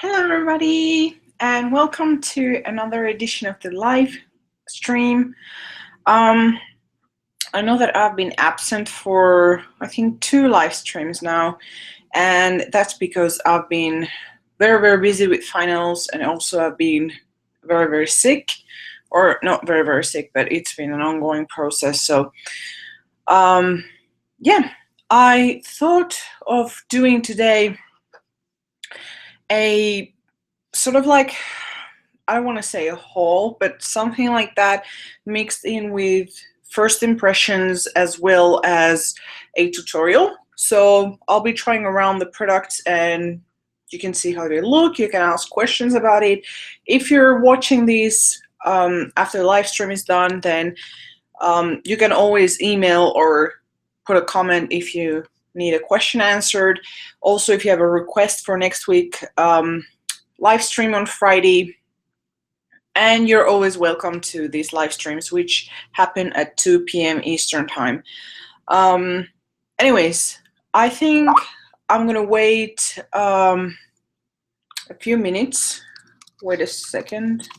Hello everybody and welcome to another edition of the live stream. I know that I've been absent for I think 2 live streams now, and that's because I've been very busy with finals, and also I've been very sick, or not very sick, but it's been an ongoing process. So yeah, I thought of doing today a sort of like, I don't want to say a haul, but something like that, mixed in with first impressions as well as a tutorial. So I'll be trying around the products and you can see how they look. You can ask questions about it. If you're watching these after the live stream is done, then you can always email or put a comment if you need a question answered. Also, if you have a request for next week, live stream on Friday, and you're always welcome to these live streams, which happen at 2 p.m. Eastern time. Anyways, I think I'm gonna wait a few minutes. Wait a second.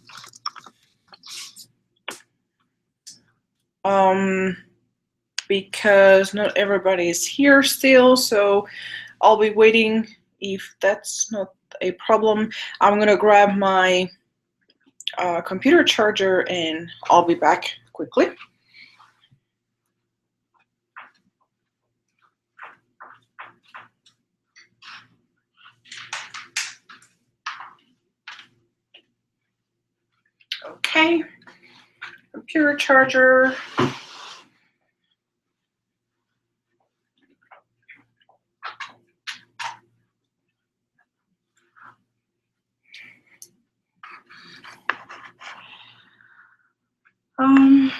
Because not everybody is here still, so I'll be waiting. If that's not a problem, I'm gonna grab my computer charger and I'll be back quickly. Okay, computer charger. I'll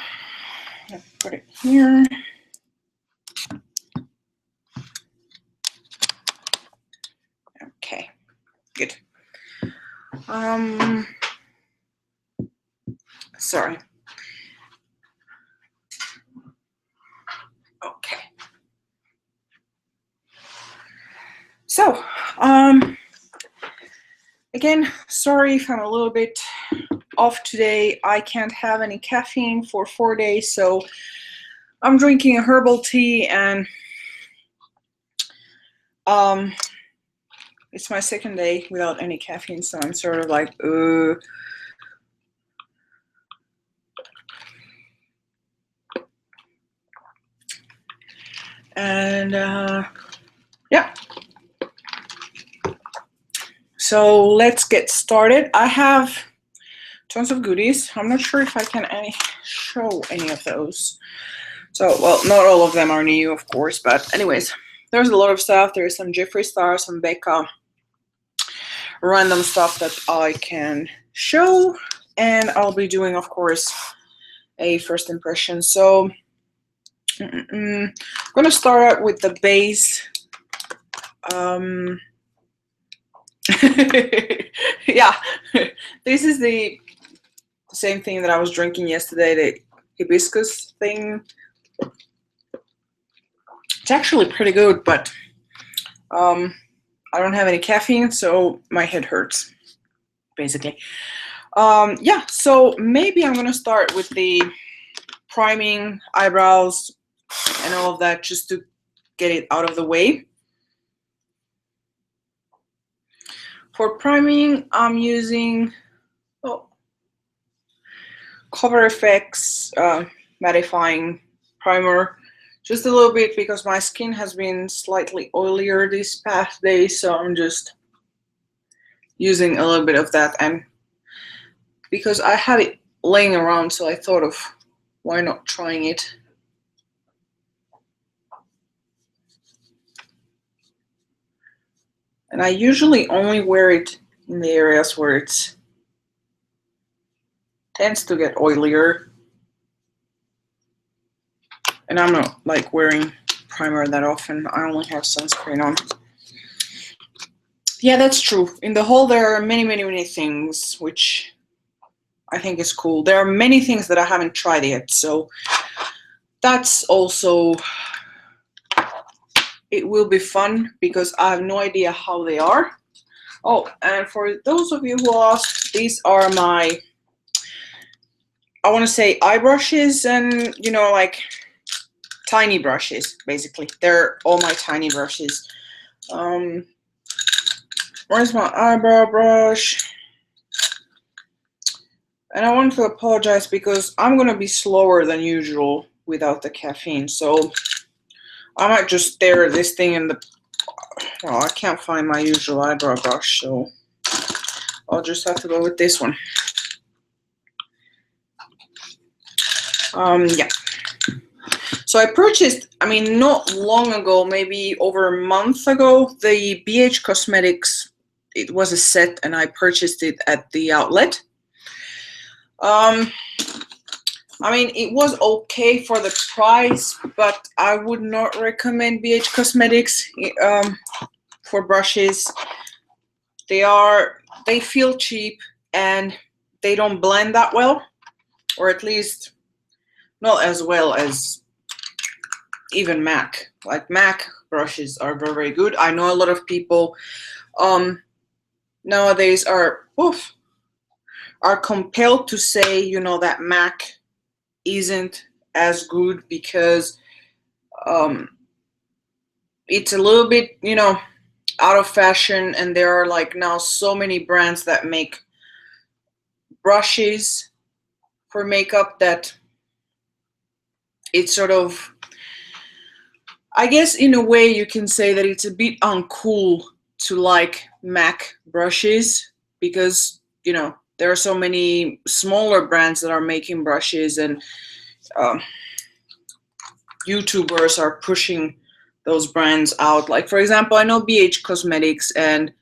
put it here. Okay, good. Sorry. Okay. So, again, sorry if I'm a little bit off today. I can't have any caffeine for 4 days, so I'm drinking a herbal tea, and it's my second day without any caffeine, so I'm sort of like, and yeah. So let's get started. I have tons of goodies. I'm not sure if I can show any of those. So, well, not all of them are new, of course, but anyways, there's a lot of stuff. There's some Jeffree Star, some Becca, random stuff that I can show, and I'll be doing, of course, a first impression. So I'm gonna start out with the base. Yeah, this is the same thing that I was drinking yesterday, the hibiscus thing. It's actually pretty good, but I don't have any caffeine, so my head hurts, basically. Yeah, so maybe I'm gonna start with the priming, eyebrows, and all of that, just to get it out of the way. For priming, I'm using Cover FX mattifying primer, just a little bit because my skin has been slightly oilier these past days, so I'm just using a little bit of that, and because I had it laying around, so I thought of why not trying it. And I usually only wear it in the areas where it tends to get oilier. And I'm not like wearing primer that often. I only have sunscreen on. Yeah, that's true. In the haul there are many things which I think is cool. There are many things that I haven't tried yet, so that's also, it will be fun because I have no idea how they are. Oh, and for those of you who asked, these are my, I want to say, eye brushes, and you know, like tiny brushes. Basically, they're all my tiny brushes. Where's my eyebrow brush? And I want to apologize because I'm gonna be slower than usual without the caffeine, so I might just stare at this thing in the. Well, I can't find my usual eyebrow brush, so I'll just have to go with this one. Yeah. So I purchased, I mean, not long ago, maybe over a month ago, the BH Cosmetics. It was a set, and I purchased it at the outlet. I mean, it was okay for the price, but I would not recommend BH Cosmetics for brushes. They feel cheap, and they don't blend that well, or at least not as well as even MAC. Like MAC brushes are very, very good. I know a lot of people nowadays are compelled to say, you know, that MAC isn't as good because it's a little bit, you know, out of fashion, and there are like now so many brands that make brushes for makeup that it's sort of, I guess in a way you can say that it's a bit uncool to like MAC brushes, because, you know, there are so many smaller brands that are making brushes, and YouTubers are pushing those brands out. Like, for example, I know BH Cosmetics and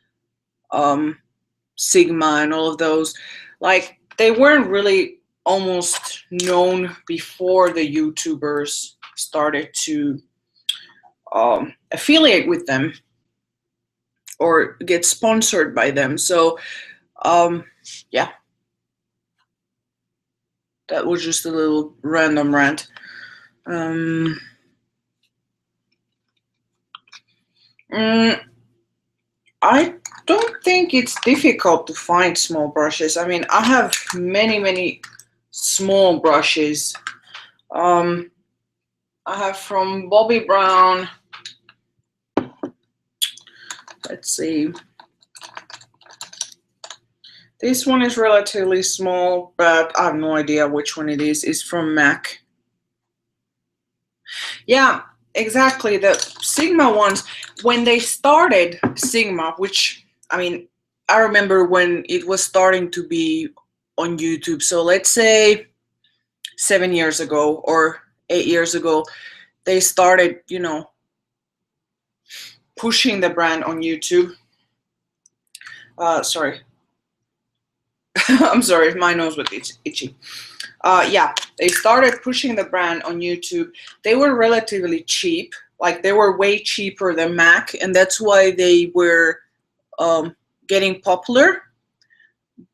Sigma and all of those, like, they weren't really almost known before the YouTubers started to affiliate with them or get sponsored by them. So yeah, that was just a little random rant. I don't think it's difficult to find small brushes. I mean, I have many small brushes. I have from Bobbi Brown. Let's see. This one is relatively small, but I have no idea which one it is. It's from MAC. Yeah, exactly. The Sigma ones, when they started Sigma, which, I mean, I remember when it was starting to be on YouTube. So let's say 7 years ago or 8 years ago, they started, you know, pushing the brand on YouTube. Sorry. I'm sorry, my nose was itchy. Yeah, they started pushing the brand on YouTube. They were relatively cheap, like they were way cheaper than MAC, and that's why they were getting popular.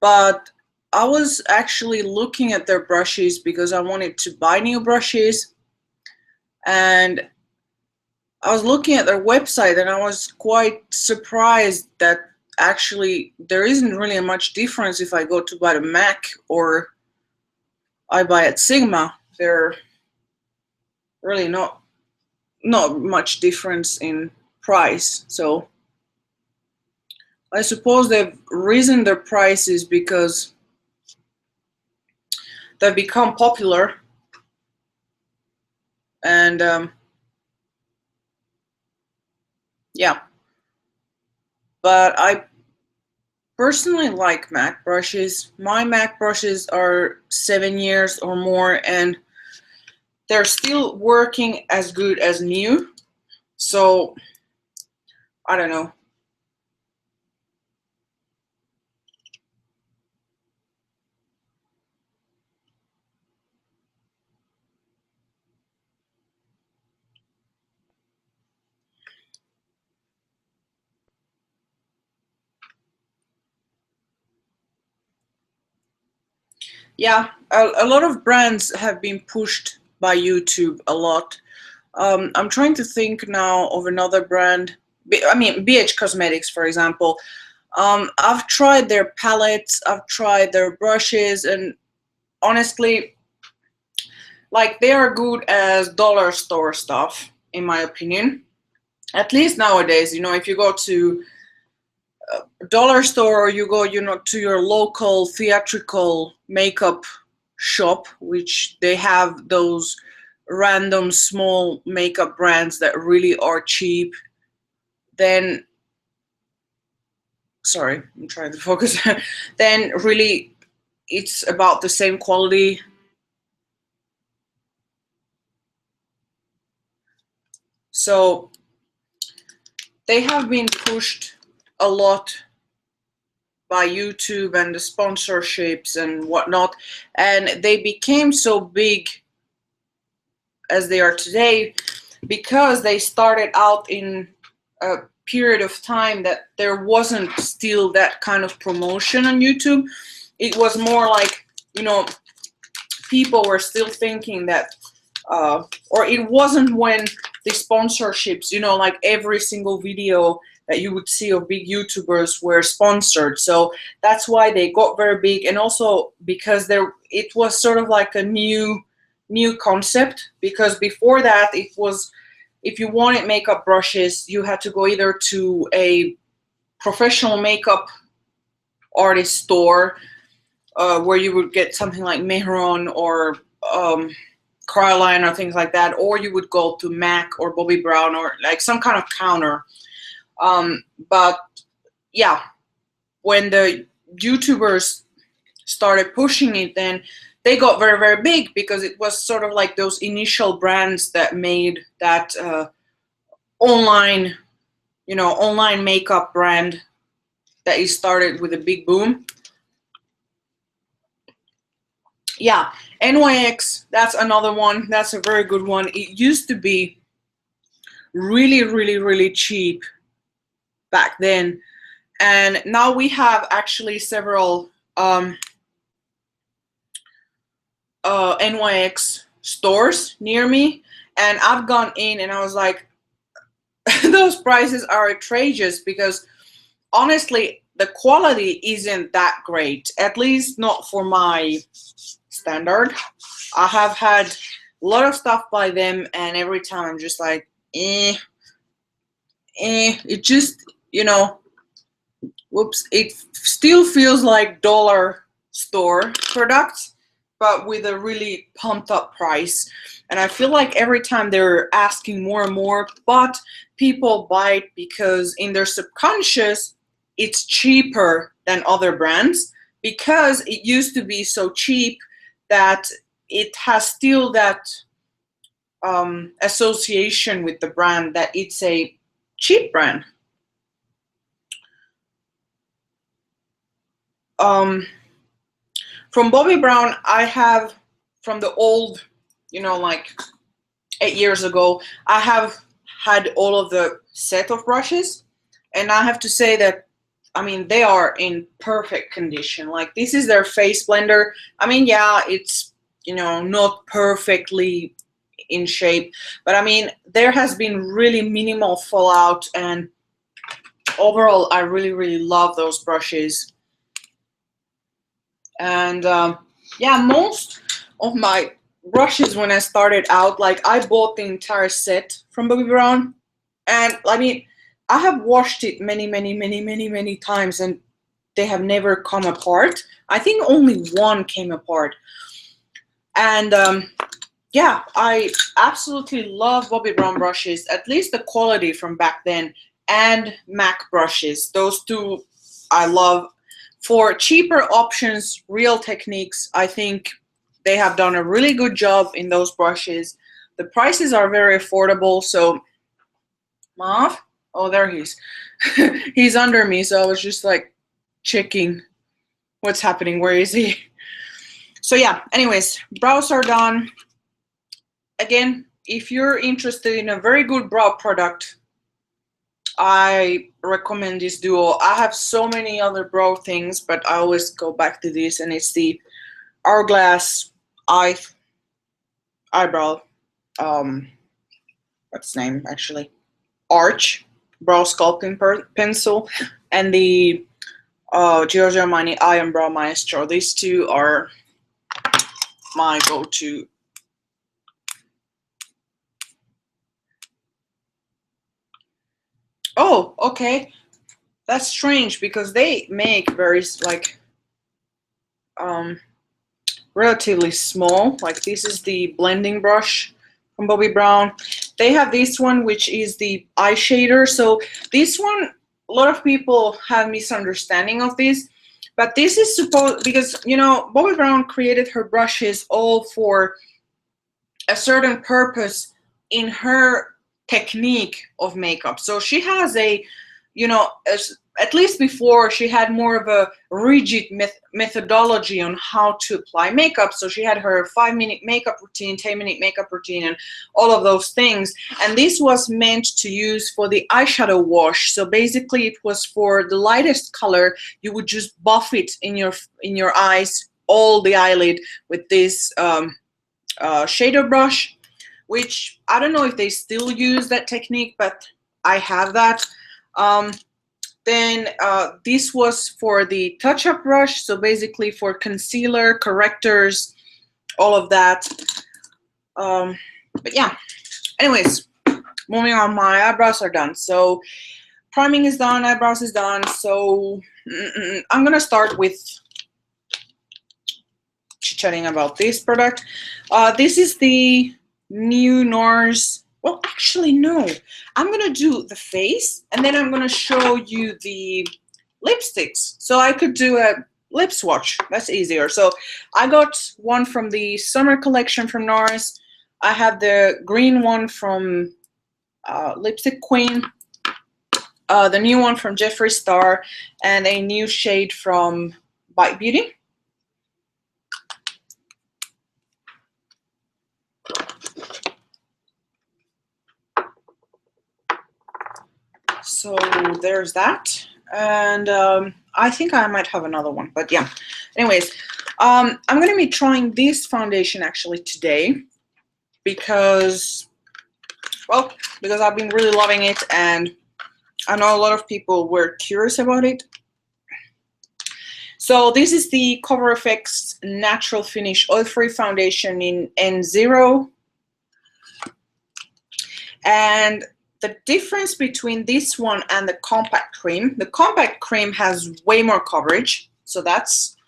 But I was actually looking at their brushes because I wanted to buy new brushes, and I was looking at their website, and I was quite surprised that actually there isn't really much difference if I go to buy the MAC or I buy at Sigma. There really not much difference in price. So I suppose they've risen their prices because they've become popular, and yeah. But I personally like MAC brushes. My MAC brushes are 7 years or more, and they're still working as good as new. So I don't know. Yeah, a lot of brands have been pushed by YouTube a lot. I'm trying to think now of another brand. I mean, BH Cosmetics, for example. I've tried their palettes, I've tried their brushes, and honestly, like, they are good as dollar store stuff, in my opinion. At least nowadays, you know, if you go to a dollar store or you go, you know, to your local theatrical makeup shop, which they have those random small makeup brands that really are cheap, then, sorry, I'm trying to focus, then really it's about the same quality. So they have been pushed a lot by YouTube and the sponsorships and whatnot, and they became so big as they are today because they started out in a period of time that there wasn't still that kind of promotion on YouTube. It was more like, you know, people were still thinking that, or it wasn't when the sponsorships, you know, like every single video that you would see of big YouTubers were sponsored. So that's why they got very big, and also because it was sort of like a new concept, because before that it was, if you wanted makeup brushes, you had to go either to a professional makeup artist store, where you would get something like Mehron or Caroline or things like that, or you would go to MAC or Bobbi Brown or like some kind of counter. But yeah, when the YouTubers started pushing it, then they got very, very big, because it was sort of like those initial brands that made that online, you know, online makeup brand that it started with a big boom. Yeah, NYX, that's another one. That's a very good one. It used to be really, really, really cheap back then, and now we have actually several NYX stores near me, and I've gone in and I was like, those prices are outrageous, because honestly, the quality isn't that great, at least not for my standard. I have had a lot of stuff by them, and every time I'm just like, it just, you know, whoops, it still feels like dollar store products, but with a really pumped up price. And I feel like every time they're asking more and more, but people buy it because in their subconscious, it's cheaper than other brands, because it used to be so cheap that it has still that association with the brand, that it's a cheap brand. From Bobbi Brown, I have, from the old, you know, like 8 years ago, I have had all of the set of brushes, and I have to say that, I mean, they are in perfect condition. Like, this is their face blender. I mean, yeah, it's, you know, not perfectly in shape, but I mean, there has been really minimal fallout, and overall, I really, really love those brushes. And yeah, most of my brushes, when I started out, like, I bought the entire set from Bobbi Brown, and I mean, I have washed it many, many, many, many, many times, and they have never come apart. I think only one came apart. And yeah, I absolutely love Bobbi Brown brushes, at least the quality from back then, and MAC brushes. Those two I love. For cheaper options, Real Techniques, I think they have done a really good job in those brushes. The prices are very affordable, so Mav? Oh, there he's. He's under me, so I was just like checking what's happening. Where is he? So yeah, anyways, brows are done. Again, if you're interested in a very good brow product, I recommend this duo. I have so many other brow things, but I always go back to this, and it's the Hourglass eyebrow, what's the name actually? Arch brow sculpting pencil, and the Giorgio Armani Eye and Brow Maestro. These two are my go-to. Oh, okay. That's strange because they make very like relatively small. Like this is the blending brush from Bobbi Brown. They have this one which is the eye shader. So this one, a lot of people have misunderstanding of this, but this is supposed, because you know Bobbi Brown created her brushes all for a certain purpose in her technique of makeup. So she has a, you know, at least before she had more of a rigid methodology on how to apply makeup. So she had her 5-minute makeup routine, 10-minute makeup routine, and all of those things. And this was meant to use for the eyeshadow wash. So basically it was for the lightest color. You would just buff it in your eyes, all the eyelid with this shader brush, which I don't know if they still use that technique, but I have that. Then this was for the touch-up brush, so basically for concealer, correctors, all of that. But yeah, anyways, moving on, my eyebrows are done. So priming is done, eyebrows is done. So I'm gonna start with chatting about this product. This is the new NARS. Well, actually, no. I'm gonna do the face, and then I'm gonna show you the lipsticks. So I could do a lip swatch. That's easier. So I got one from the summer collection from NARS. I have the green one from Lipstick Queen, the new one from Jeffree Star, and a new shade from Bite Beauty. So there's that, and I think I might have another one, but yeah. Anyways, I'm going to be trying this foundation actually today because, well, because I've been really loving it, and I know a lot of people were curious about it. So this is the Cover FX Natural Finish Oil-Free Foundation in N0, and the difference between this one and the compact cream has way more coverage. So that's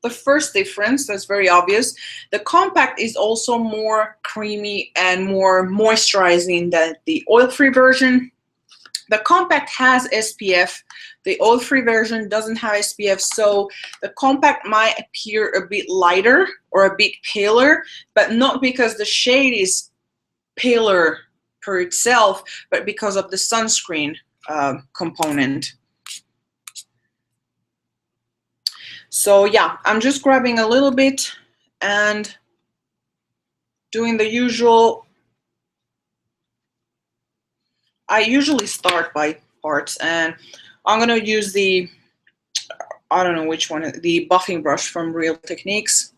the first difference. That's very obvious. The compact is also more creamy and more moisturizing than the oil-free version. The compact has SPF. The oil-free version doesn't have SPF. So the compact might appear a bit lighter or a bit paler, but not because the shade is paler per itself, but because of the sunscreen component. So yeah, I'm just grabbing a little bit and doing the usual. I usually start by parts, and I'm gonna use the, I don't know which one, the buffing brush from Real Techniques.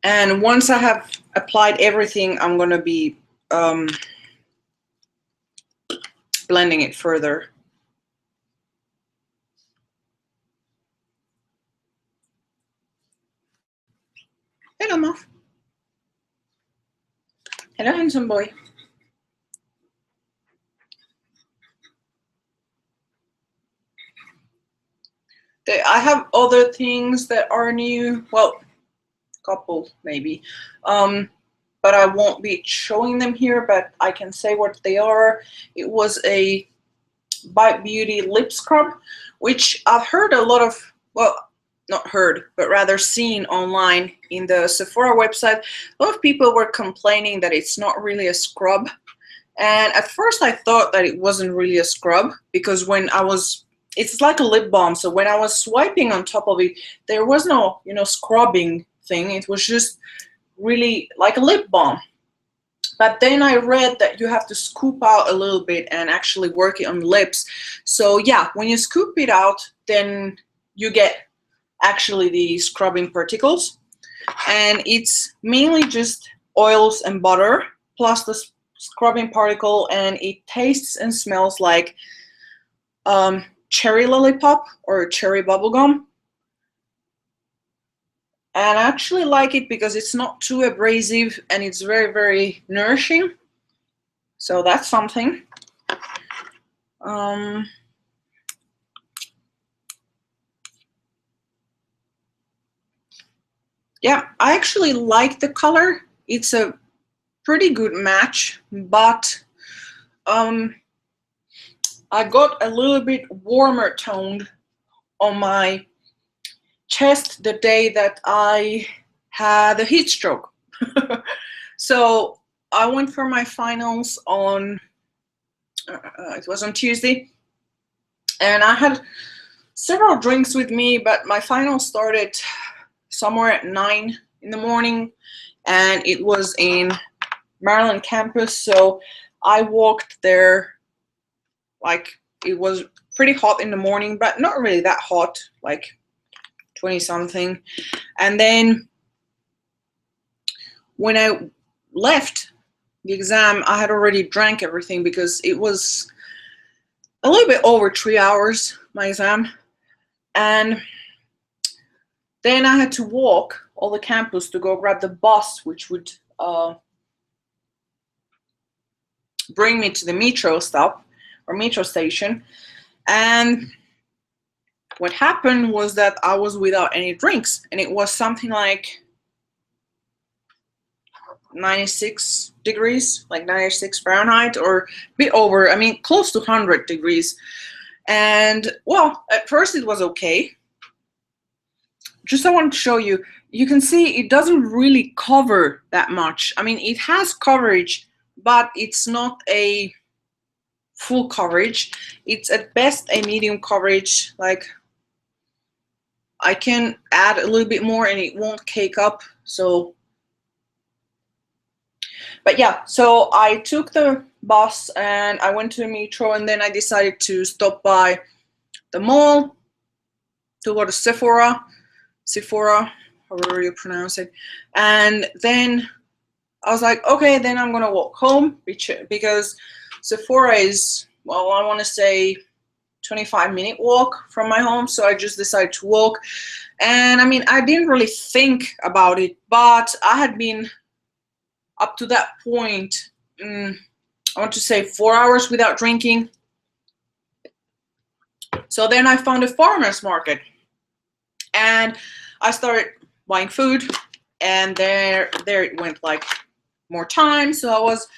And once I have applied everything, I'm going to be blending it further. Hello, Muff. Hello, handsome boy. I have other things that are new. Well, couple maybe. But I won't be showing them here, but I can say what they are. It was a Bite Beauty lip scrub, which I've heard a lot of, well, not heard, but rather seen online in the Sephora website. A lot of people were complaining that it's not really a scrub. And at first I thought that it wasn't really a scrub, because when I was, it's like a lip balm. So when I was swiping on top of it, there was no, you know, scrubbing thing. It was just really like a lip balm. But then I read that you have to scoop out a little bit and actually work it on the lips. So yeah, when you scoop it out, then you get actually the scrubbing particles. And it's mainly just oils and butter plus the scrubbing particle, and it tastes and smells like cherry lollipop or cherry bubblegum. And I actually like it because it's not too abrasive and it's very, very nourishing. So that's something. Yeah, I actually like the color. It's a pretty good match, but I got a little bit warmer toned on my chest the day that I had a heat stroke. So I went for my finals on, it was on Tuesday, and I had several drinks with me, but my final started somewhere at 9 in the morning, and it was in Maryland campus. So I walked there, like, it was pretty hot in the morning, but not really that hot, like 20 something. And then when I left the exam, I had already drank everything because it was a little bit over 3 hours, my exam. And then I had to walk all the campus to go grab the bus, which would bring me to the metro stop or metro station. And what happened was that I was without any drinks, and it was something like 96 degrees, like 96 Fahrenheit, or a bit over, I mean, close to 100 degrees. And well, at first it was okay. Just I want to show you, you can see it doesn't really cover that much. I mean, it has coverage, but it's not a full coverage. It's at best a medium coverage. Like, I can add a little bit more and it won't cake up. So, but yeah, so I took the bus and I went to the metro, and then I decided to stop by the mall to go to Sephora, however you pronounce it. And then I was like, okay, then I'm gonna walk home, because Sephora is, well, I want to say 25-minute walk from my home. So I just decided to walk. And I mean, I didn't really think about it, but I had been up to that point, I want to say 4 hours without drinking. So then I found a farmer's market and I started buying food, and there it went like more time. So I was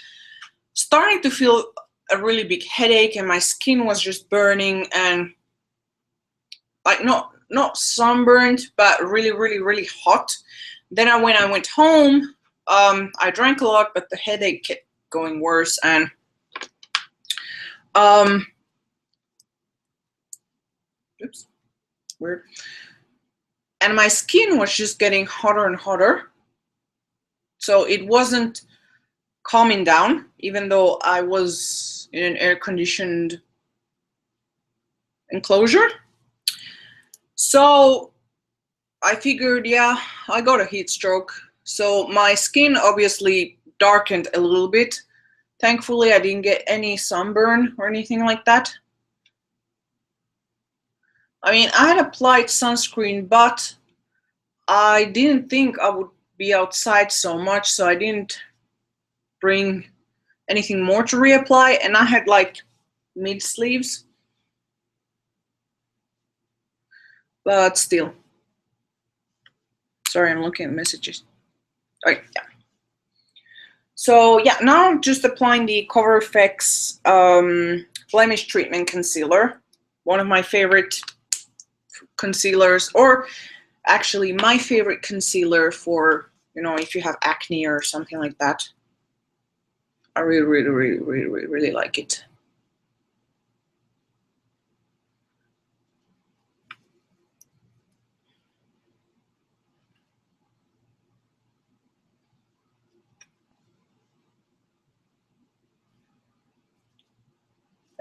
starting to feel a really big headache, and my skin was just burning, and like not sunburned, but really, really, really hot. Then when I went home, I drank a lot, but the headache kept going worse, and oops, weird. And my skin was just getting hotter and hotter. So it wasn't calming down, even though I was in an air-conditioned enclosure. So I figured, yeah, I got a heat stroke. So my skin obviously darkened a little bit. Thankfully, I didn't get any sunburn or anything like that. I mean, I had applied sunscreen, but I didn't think I would be outside so much, so I didn't bring anything more to reapply, and I had like mid sleeves, but still. Sorry, I'm looking at messages. Okay, yeah. So yeah, now I'm just applying the Cover FX Blemish Treatment Concealer, one of my favorite concealers, or actually my favorite concealer for, you know, if you have acne or something like that. I really, really, really, really, really, really like it.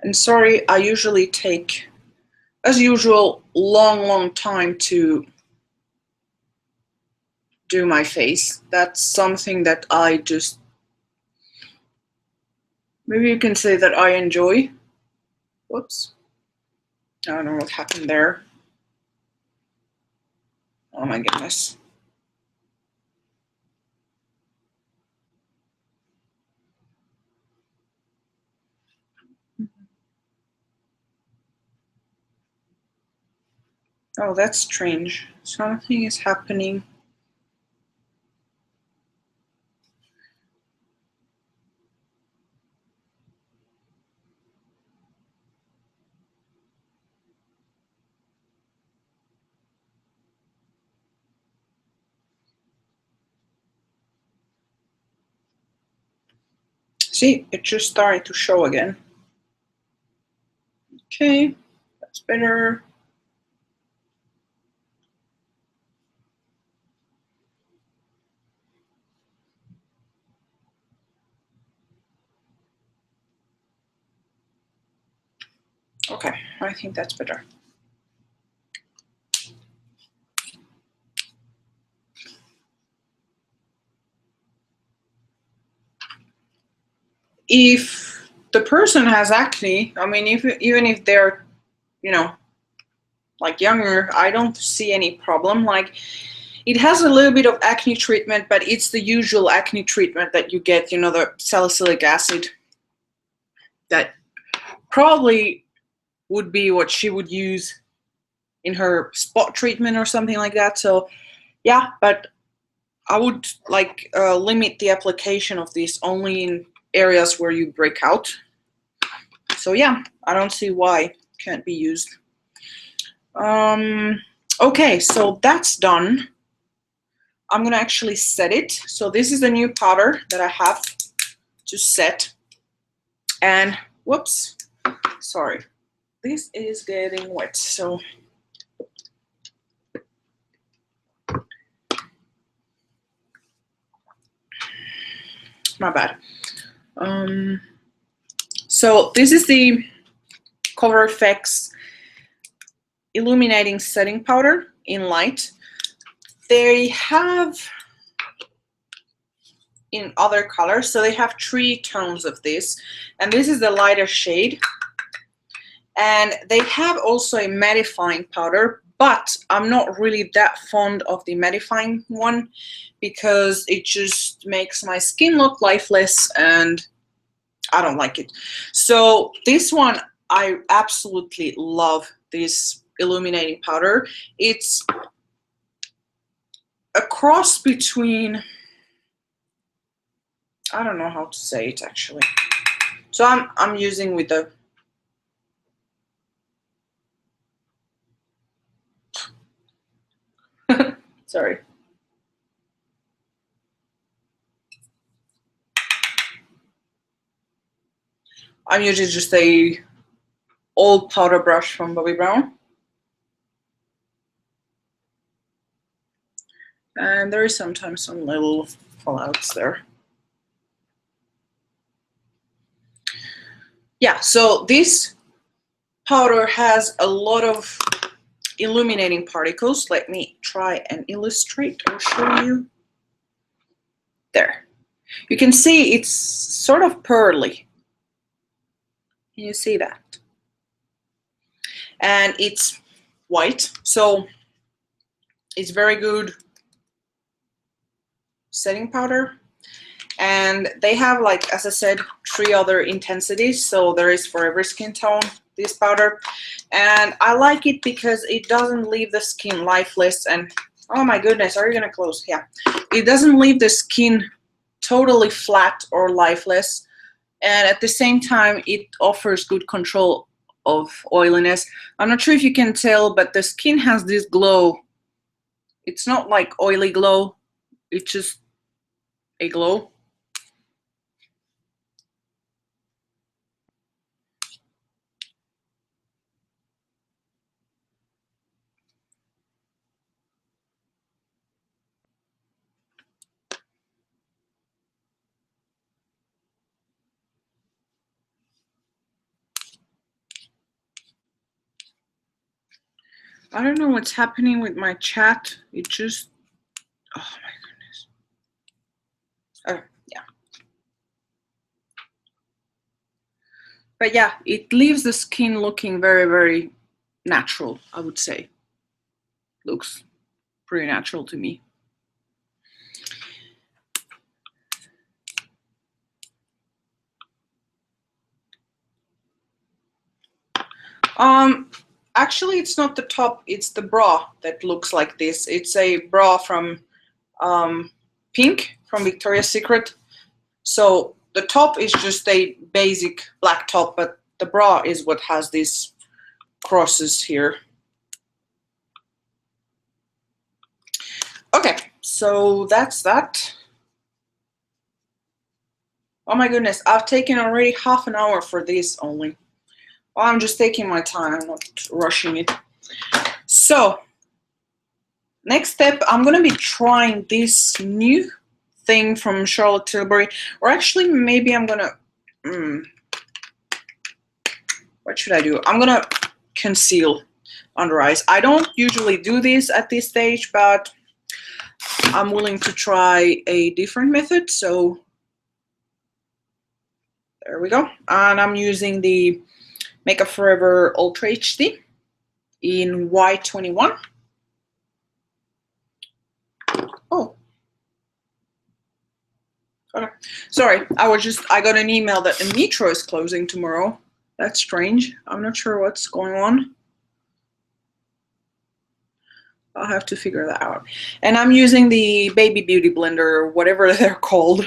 And sorry, I usually take, as usual, long time to do my face. That's something that I just, maybe you can say that I enjoy. Whoops. I don't know what happened there. Oh my goodness. Oh, that's strange. Something is happening. See, it just started to show again. Okay, that's better. Okay, I think that's better. If the person has acne, I mean, even if they're, you know, like younger, I don't see any problem. Like, it has a little bit of acne treatment, but it's the usual acne treatment that you get, you know, the salicylic acid that probably would be what she would use in her spot treatment or something like that. So yeah, but I would like limit the application of this only in areas where you break out. So yeah, I don't see why it can't be used. Okay, so that's done. I'm gonna actually set it. So this is the new powder that I have to set. And whoops, sorry, this is getting wet. So my bad. So this is the Color FX Illuminating Setting Powder in light. They have in other colors, so they have 3 tones of this, and this is the lighter shade. And they have also a mattifying powder, but I'm not really that fond of the mattifying one because it just makes my skin look lifeless and I don't like it. So this one, I absolutely love this illuminating powder. It's a cross between, I don't know how to say it actually. So I'm using with the sorry. I'm using just a old powder brush from Bobbi Brown. And there is sometimes some little fallouts there. Yeah, so this powder has a lot of illuminating particles. Let me try and illustrate or show you. There. You can see it's sort of pearly. Can you see that? And it's white, so it's very good setting powder. And they have, like, as I said, 3 other intensities, so there is for every skin tone this powder. And I like it because it doesn't leave the skin lifeless. And oh my goodness, are you gonna close? Yeah, it doesn't leave the skin totally flat or lifeless, and at the same time it offers good control of oiliness. I'm not sure if you can tell, but the skin has this glow. It's not like oily glow, it's just a glow. I don't know what's happening with my chat. It just, oh my goodness. Oh, yeah. But yeah, it leaves the skin looking very, very natural, I would say. Looks pretty natural to me. Actually, it's not the top, it's the bra that looks like this. It's a bra from Pink, from Victoria's Secret. So the top is just a basic black top, but the bra is what has these crosses here. Okay, so that's that. Oh my goodness, I've taken already half an hour for this only. Well, I'm just taking my time, I'm not rushing it. So, next step, I'm gonna be trying this new thing from Charlotte Tillbury, or actually maybe I'm gonna, what should I do? I'm gonna conceal under eyes. I don't usually do this at this stage, but I'm willing to try a different method, so there we go. And I'm using the Makeup Forever Ultra HD in Y21. Oh. Okay. Sorry, I got an email that the metro is closing tomorrow. That's strange. I'm not sure what's going on. I'll have to figure that out. And I'm using the Baby Beauty Blender, or whatever they're called.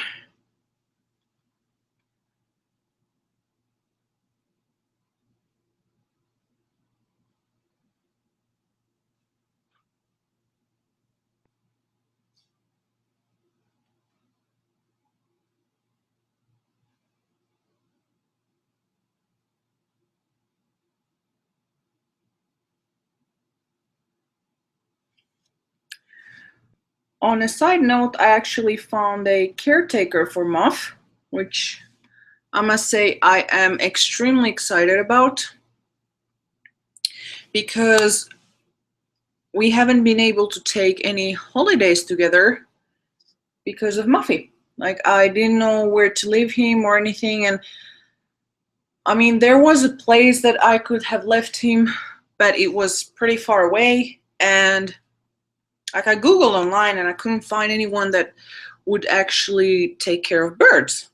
On a side note, I actually found a caretaker for Muff, which I must say I am extremely excited about, because we haven't been able to take any holidays together because of Muffy. Like, I didn't know where to leave him or anything, and I mean, there was a place that I could have left him, but it was pretty far away, and like, I Googled online and I couldn't find anyone that would actually take care of birds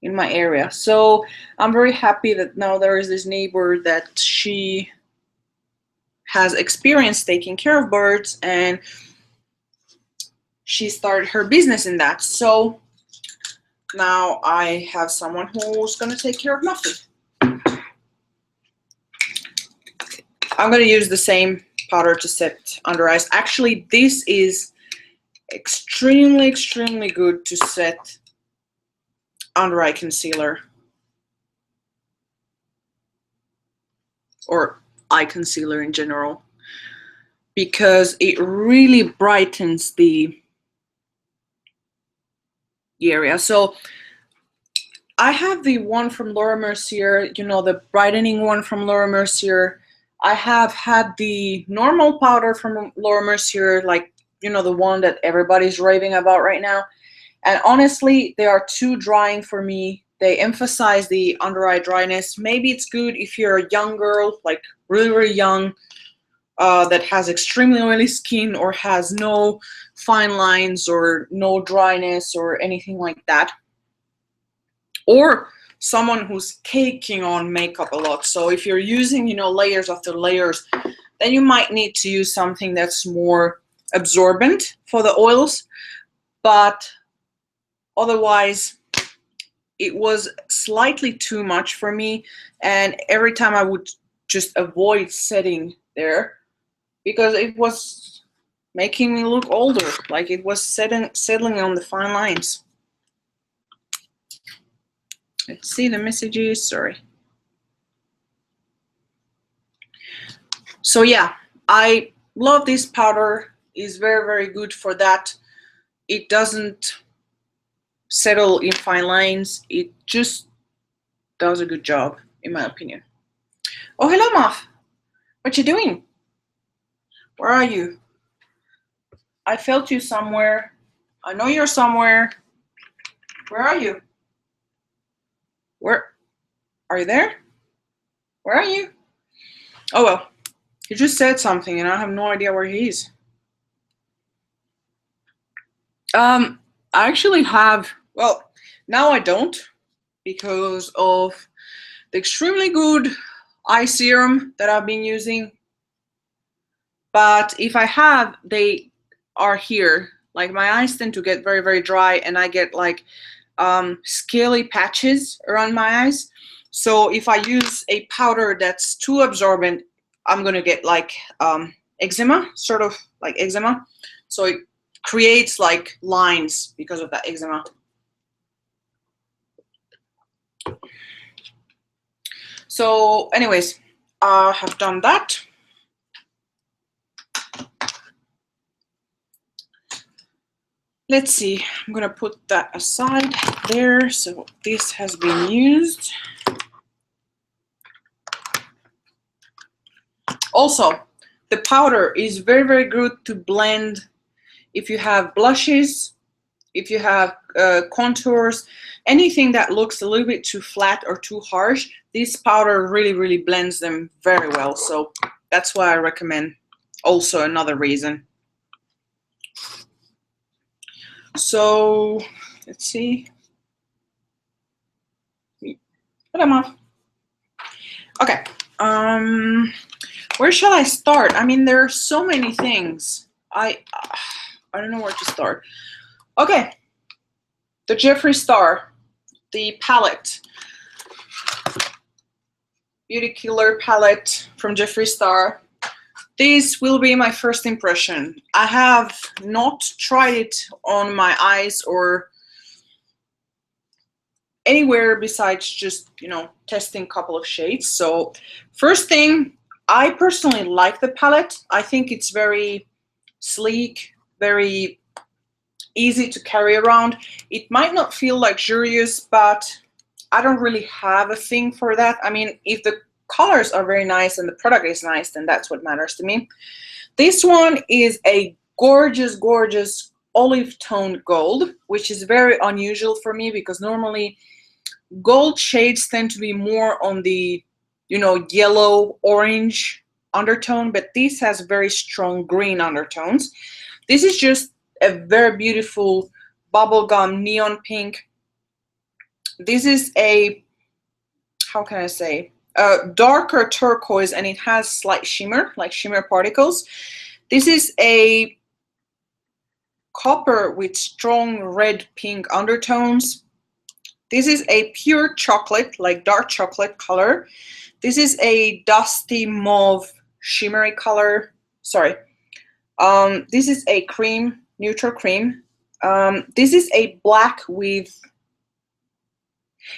in my area. So I'm very happy that now there is this neighbor that she has experience taking care of birds, and she started her business in that. So now I have someone who's gonna take care of Muffy. I'm gonna use the same powder to set under eyes. Actually, this is extremely, extremely good to set under eye concealer, or eye concealer in general, because it really brightens the area. So I have the one from Laura Mercier, you know, the brightening one from Laura Mercier. I have had the normal powder from Laura Mercier, like, you know, the one that everybody's raving about right now. And honestly, they are too drying for me. They emphasize the under eye dryness. Maybe it's good if you're a young girl, like really, really young, that has extremely oily skin or has no fine lines or no dryness or anything like that. Or someone who's caking on makeup a lot. So if you're using, you know, layers after layers, then you might need to use something that's more absorbent for the oils. But otherwise, it was slightly too much for me, and every time I would just avoid setting there because it was making me look older, like it was settling on the fine lines. Let's see the messages, sorry. So yeah, I love this powder. It's very, very good for that. It doesn't settle in fine lines. It just does a good job, in my opinion. Oh, hello, Muff. What you doing? Where are you? I felt you somewhere. I know you're somewhere. Where are you? Where are you there? Where are you? Oh well, he just said something and I have no idea where he is. I actually have, well, now I don't because of the extremely good eye serum that I've been using. But if I have, they are here. Like my eyes tend to get very, very dry and I get like scaly patches around my eyes. So if I use a powder that's too absorbent, I'm gonna get like eczema, sort of like eczema. So it creates like lines because of that eczema. So anyways, I have done that. Let's see, I'm gonna put that aside there. So this has been used. Also, the powder is very, very good to blend if you have blushes, if you have contours, anything that looks a little bit too flat or too harsh. This powder really, really blends them very well. So that's why I recommend. Also another reason. So let's see. Put them off. Okay. Where shall I start? I mean, there are so many things. I don't know where to start. Okay. The Jeffree Star, the palette. Beauty Killer palette from Jeffree Star. This will be my first impression. I have not tried it on my eyes or anywhere besides just, you know, testing a couple of shades. So first thing, I personally like the palette. I think it's very sleek, very easy to carry around. It might not feel luxurious, but I don't really have a thing for that. I mean, if the colors are very nice and the product is nice, then that's what matters to me. This one is a gorgeous, gorgeous olive toned gold, which is very unusual for me because normally gold shades tend to be more on the, you know, yellow, orange undertone, but this has very strong green undertones. This is just a very beautiful bubblegum neon pink. This is a, how can I say, a darker turquoise, and it has slight shimmer, like shimmer particles. This is a copper with strong red pink undertones. This is a pure chocolate, like dark chocolate color. This is a dusty mauve shimmery color. Sorry. This is a cream, neutral cream. This is a black with,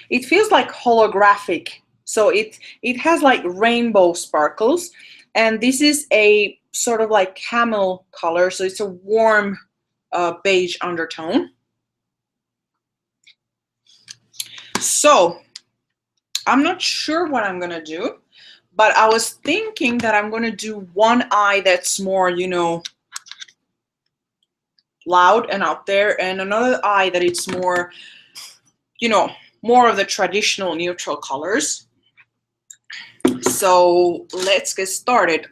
it feels like holographic. So it has like rainbow sparkles. And this is a sort of like camel color. So it's a warm beige undertone. So I'm not sure what I'm gonna do, but I was thinking that I'm gonna do one eye that's more, you know, loud and out there, and another eye that it's more, you know, more of the traditional neutral colors. So let's get started.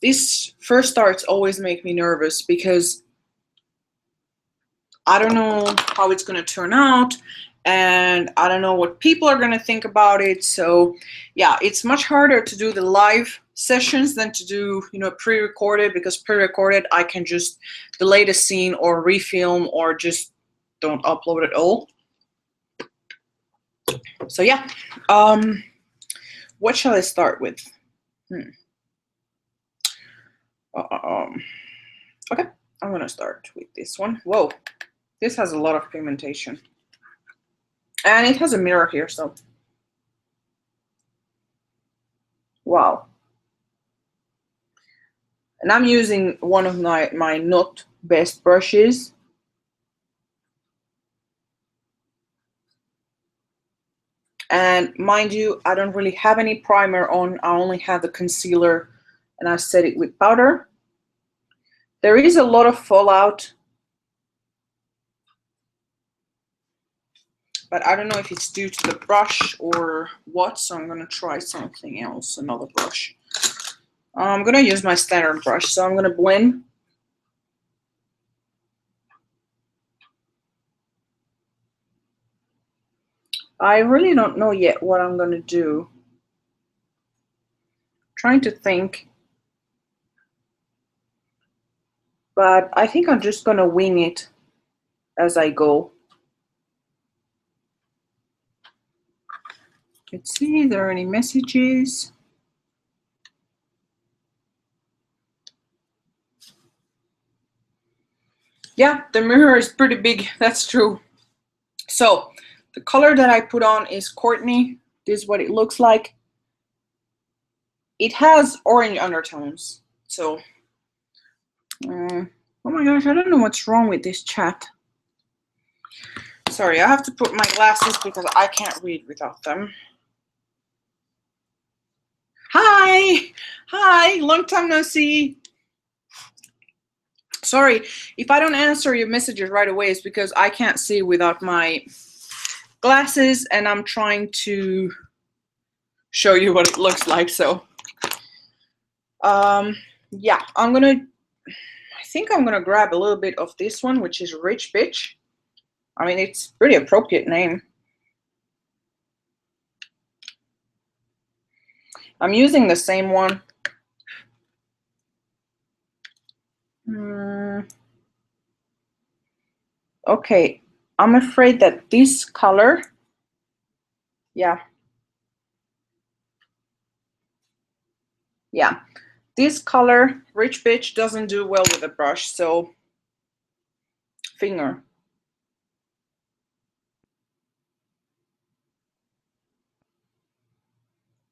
These first starts always make me nervous because I don't know how it's gonna turn out, and I don't know what people are gonna think about it. So yeah, it's much harder to do the live sessions than to do, you know, pre-recorded, because pre-recorded I can just delay the scene or refilm or just don't upload at all. So yeah, what shall I start with? Okay, I'm gonna start with this one. Whoa, this has a lot of pigmentation. And it has a mirror here, so. Wow. And I'm using one of my not best brushes. And mind you, I don't really have any primer on. I only have the concealer and I set it with powder. There is a lot of fallout, but I don't know if it's due to the brush or what, so I'm gonna try something else, another brush. I'm gonna use my standard brush, so I'm gonna blend. I really don't know yet what I'm gonna do. Trying to think, but I think I'm just gonna wing it as I go. Let's see if there are any messages. Yeah, the mirror is pretty big, that's true. So the color that I put on is Courtney. This is what it looks like. It has orange undertones. So, oh my gosh, I don't know what's wrong with this chat. Sorry, I have to put my glasses because I can't read without them. Hi, hi, long time no see. Sorry, if I don't answer your messages right away, it's because I can't see without my glasses and I'm trying to show you what it looks like. So, yeah, I think I'm gonna grab a little bit of this one, which is Rich Bitch. I mean, it's a pretty appropriate name. I'm using the same one. Okay, I'm afraid that this color, yeah, this color, Rich Bitch, doesn't do well with a brush, so finger.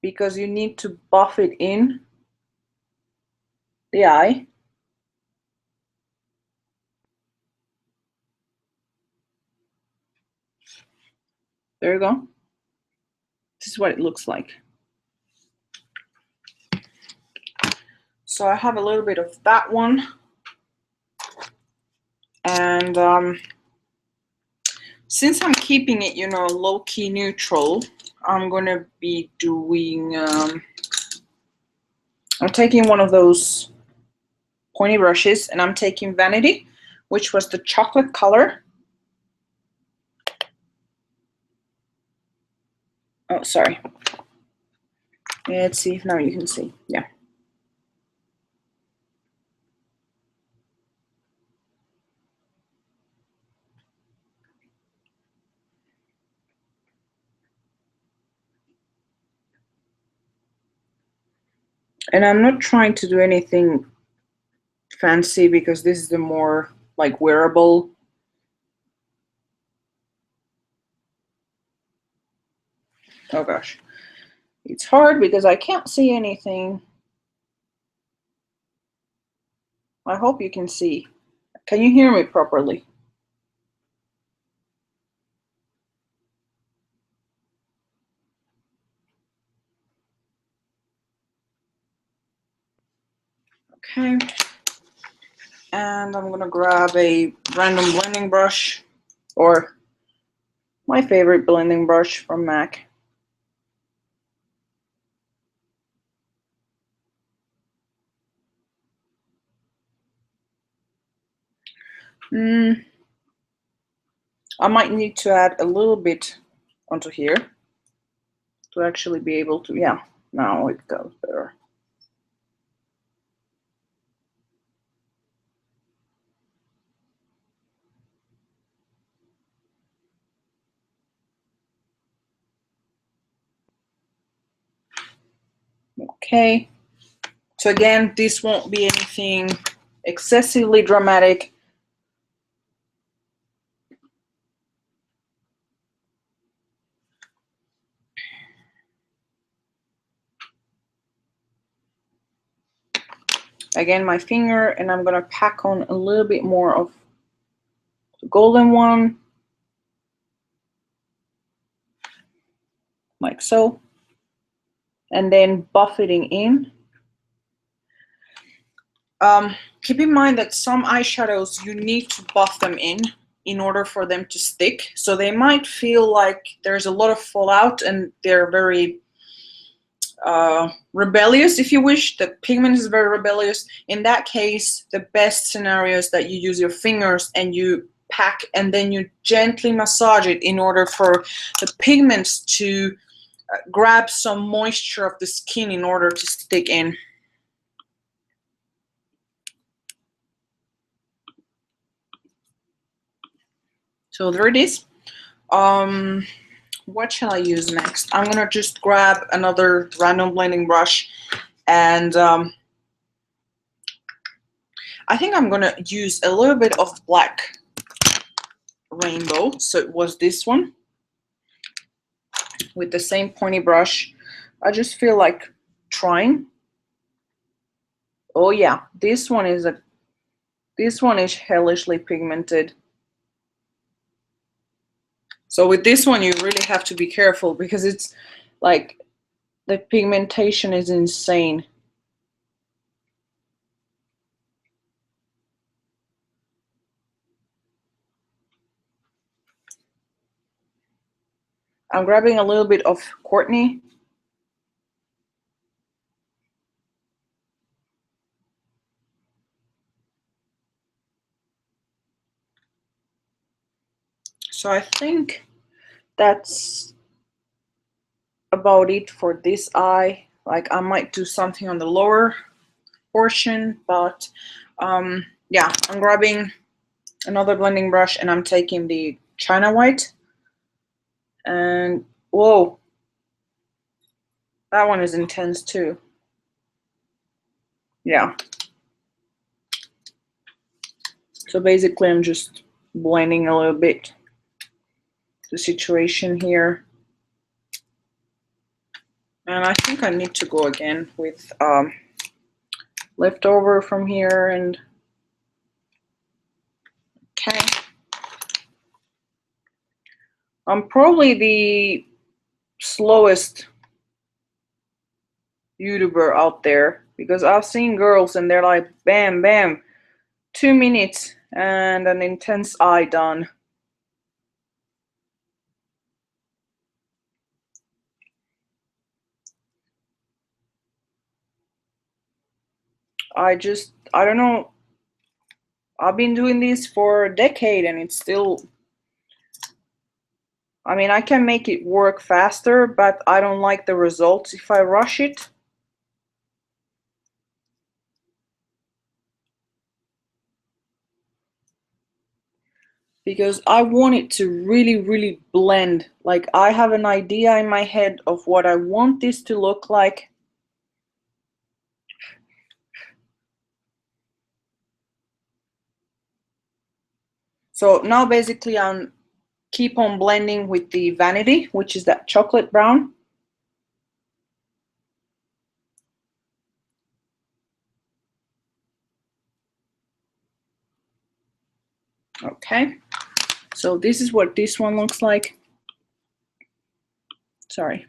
Because you need to buff it in the eye. There you go. This is what it looks like. So I have a little bit of that one. And since I'm keeping it, you know, low-key neutral, I'm gonna be doing, I'm taking one of those pointy brushes and I'm taking Vanity, which was the chocolate color. Oh, sorry. Let's see if now you can see. Yeah. And I'm not trying to do anything fancy because this is the more like wearable. Oh gosh. It's hard because I can't see anything. I hope you can see. Can you hear me properly? Okay. And I'm gonna grab a random blending brush, or my favorite blending brush from MAC. I might need to add a little bit onto here to actually be able to, yeah, now it goes better. Okay, so again, this won't be anything excessively dramatic. Again, my finger, and I'm gonna pack on a little bit more of the golden one. like so, and then buffeting in. Keep in mind that some eyeshadows you need to buff them in order for them to stick. So they might feel like there's a lot of fallout and they're very rebellious, if you wish. The pigment is very rebellious. In that case, the best scenario is that you use your fingers and you pack and then you gently massage it in order for the pigments to grab some moisture of the skin in order to stick in. So there it is. What shall I use next? I'm gonna just grab another random blending brush, and I think I'm gonna use a little bit of black rainbow. So it was this one with the same pointy brush. I just feel like trying. Oh yeah, this one is hellishly pigmented. So with this one, you really have to be careful because it's like the pigmentation is insane. I'm grabbing a little bit of Courtney. So I think that's about it for this eye. Like I might do something on the lower portion, but yeah, I'm grabbing another blending brush and I'm taking the China White, and whoa, that one is intense too. Yeah. So basically I'm just blending a little bit the situation here. And I think I need to go again with leftover from here, and okay. I'm probably the slowest YouTuber out there because I've seen girls and they're like bam bam, 2 minutes and an intense eye done. I don't know. I've been doing this for a decade and it's still, I mean, I can make it work faster, but I don't like the results if I rush it. Because I want it to really, really blend. Like I have an idea in my head of what I want this to look like. So now basically I'm keep on blending with the Vanity, which is that chocolate brown. Okay, so this is what this one looks like. Sorry.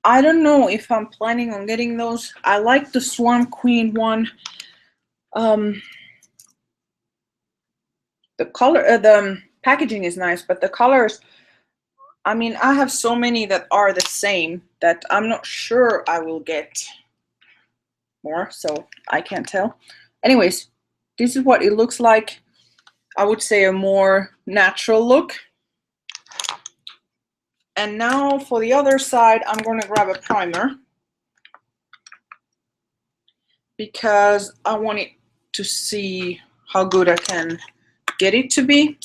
I don't know if I'm planning on getting those. I like the Swan Queen one. The color, the packaging is nice, but the colors, I mean, I have so many that are the same that I'm not sure I will get more, so I can't tell. Anyways, this is what it looks like. I would say a more natural look. And now for the other side, I'm going to grab a primer because I want it to see how good I can get it to be.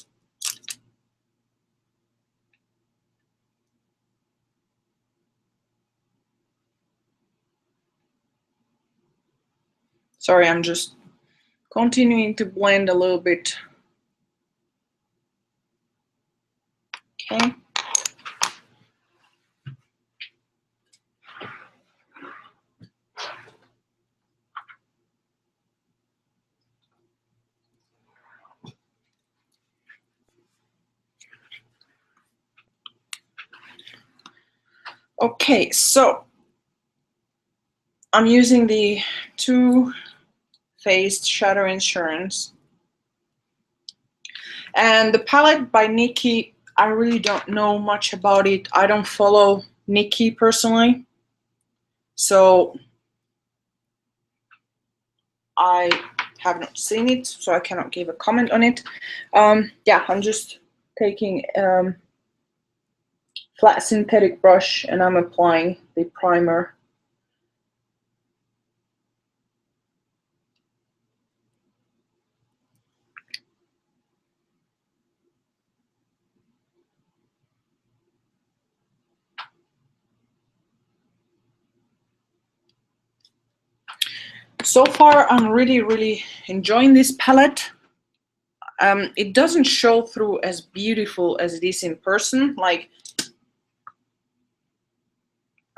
Sorry, I'm just continuing to blend a little bit. Okay. Okay, so I'm using the Too Faced Shadow Insurance. And the palette by Nikki, I really don't know much about it. I don't follow Nikki personally, so I have not seen it, so I cannot give a comment on it. Yeah, I'm just taking flat synthetic brush and I'm applying the primer. So far, I'm really enjoying this palette. It doesn't show through as beautiful as it is in person. Like,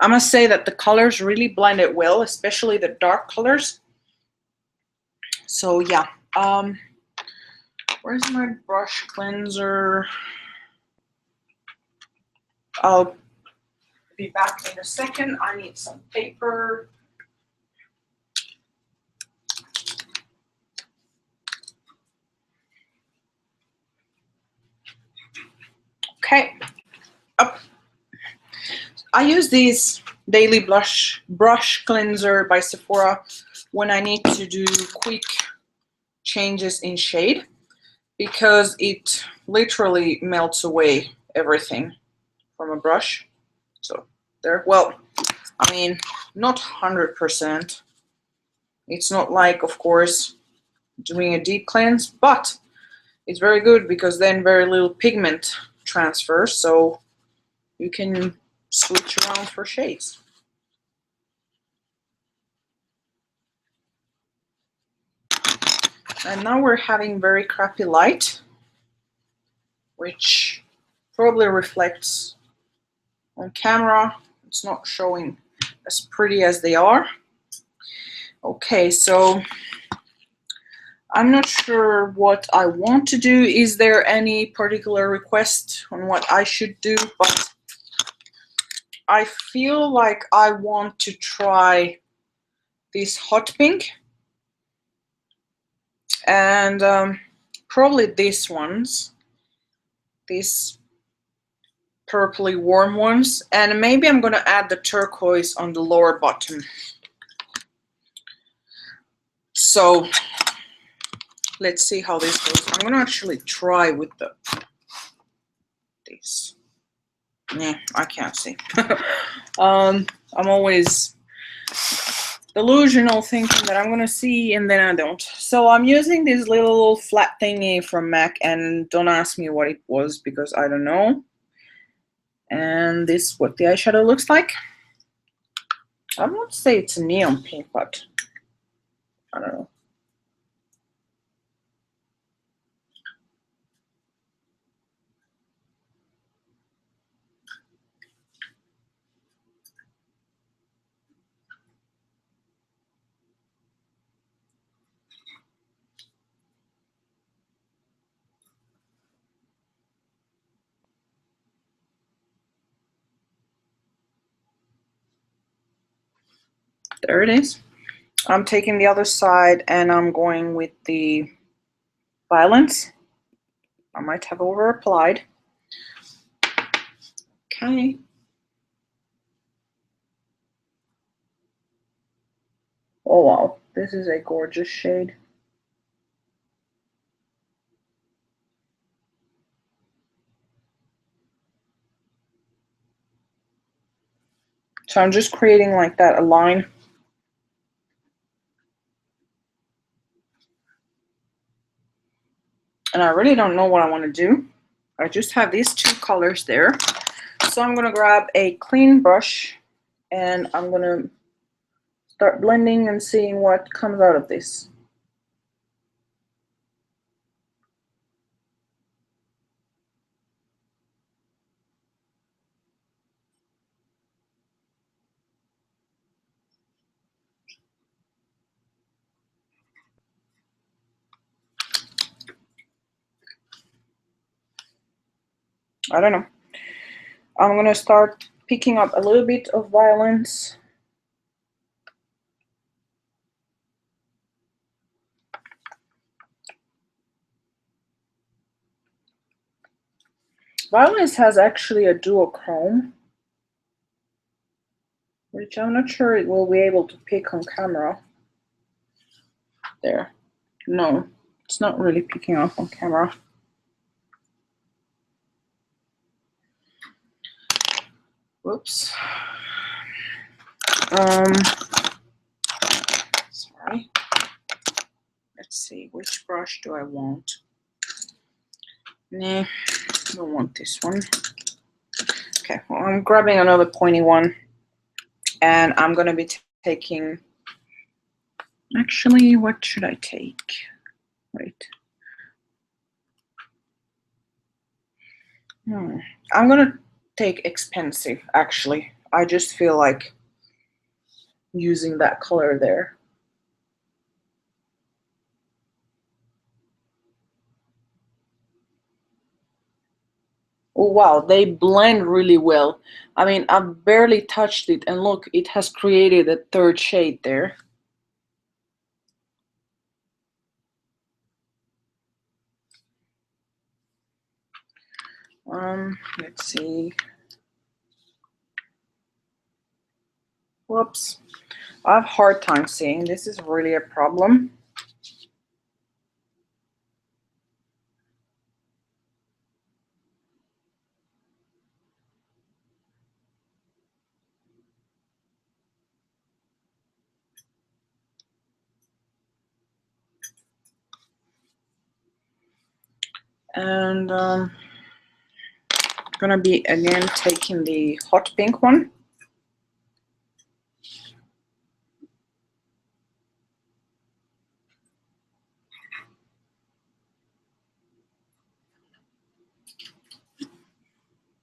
I must say that the colors really blended well, especially the dark colors. So yeah, where's my brush cleanser? I'll be back in a second. I need some paper. Okay. Up. I use this daily brush cleanser by Sephora when I need to do quick changes in shade, because it literally melts away everything from a brush. So there. Well, I mean, not 100%. It's not like, of course, doing a deep cleanse, but it's very good because then very little pigment transfers, so you can switch around for shades. And now we're having very crappy light, which probably reflects on camera. It's not showing as pretty as they are. Okay, so I'm not sure what I want to do. Is there any particular request on what I should do? But I feel like I want to try this hot pink and probably these ones, these purpley warm ones, and maybe I'm gonna add the turquoise on the lower bottom. So let's see how this goes. I'm gonna actually try with this. Yeah, I can't see. I'm always delusional thinking that I'm gonna see and then I don't. So I'm using this little flat thingy from MAC, and don't ask me what it was because I don't know. And this is what the eyeshadow looks like. I won't say it's a neon pink, but I don't know. There it is. I'm taking the other side and I'm going with the violence. I might have over applied. Okay. Oh wow, this is a gorgeous shade. So I'm just creating like that, a line. And I really don't know what I want to do. I just have these two colors there. So I'm gonna grab a clean brush and I'm gonna start blending and seeing what comes out of this. I don't know. I'm gonna start picking up a little bit of violence. Violence has actually a duochrome, which I'm not sure it will be able to pick on camera. There. No, it's not really picking up on camera. Whoops. Sorry. Let's see, which brush do I want? Nah, I don't want this one. Okay, well, I'm grabbing another pointy one, and I'm gonna be taking, actually, what should I take? Wait. I'm gonna take expensive, actually. I just feel like using that color there. Oh wow, they blend really well. I mean, I've barely touched it, and look, it has created a third shade there. Let's see. Whoops. I have a hard time seeing. This is really a problem. And I'm gonna be again taking the hot pink one.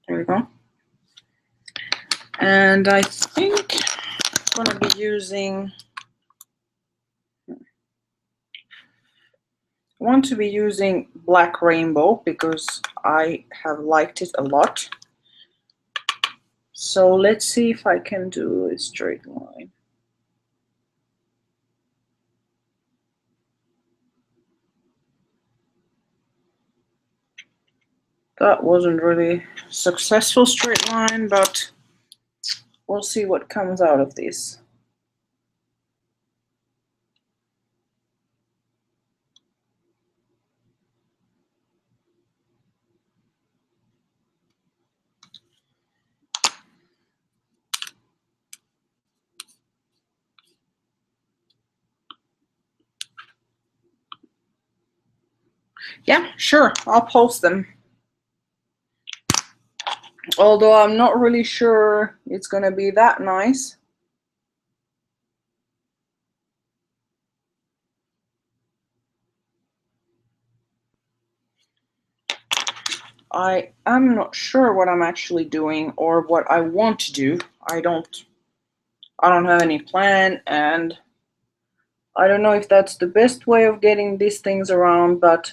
There we go. And I think I'm gonna be using, I want to be using Black Rainbow because I have liked it a lot. So let's see if I can do a straight line. That wasn't really a successful straight line, but we'll see what comes out of this. Yeah, sure, I'll post them. Although I'm not really sure it's gonna be that nice. I am not sure what I'm actually doing or what I want to do. I don't have any plan, and I don't know if that's the best way of getting these things around, but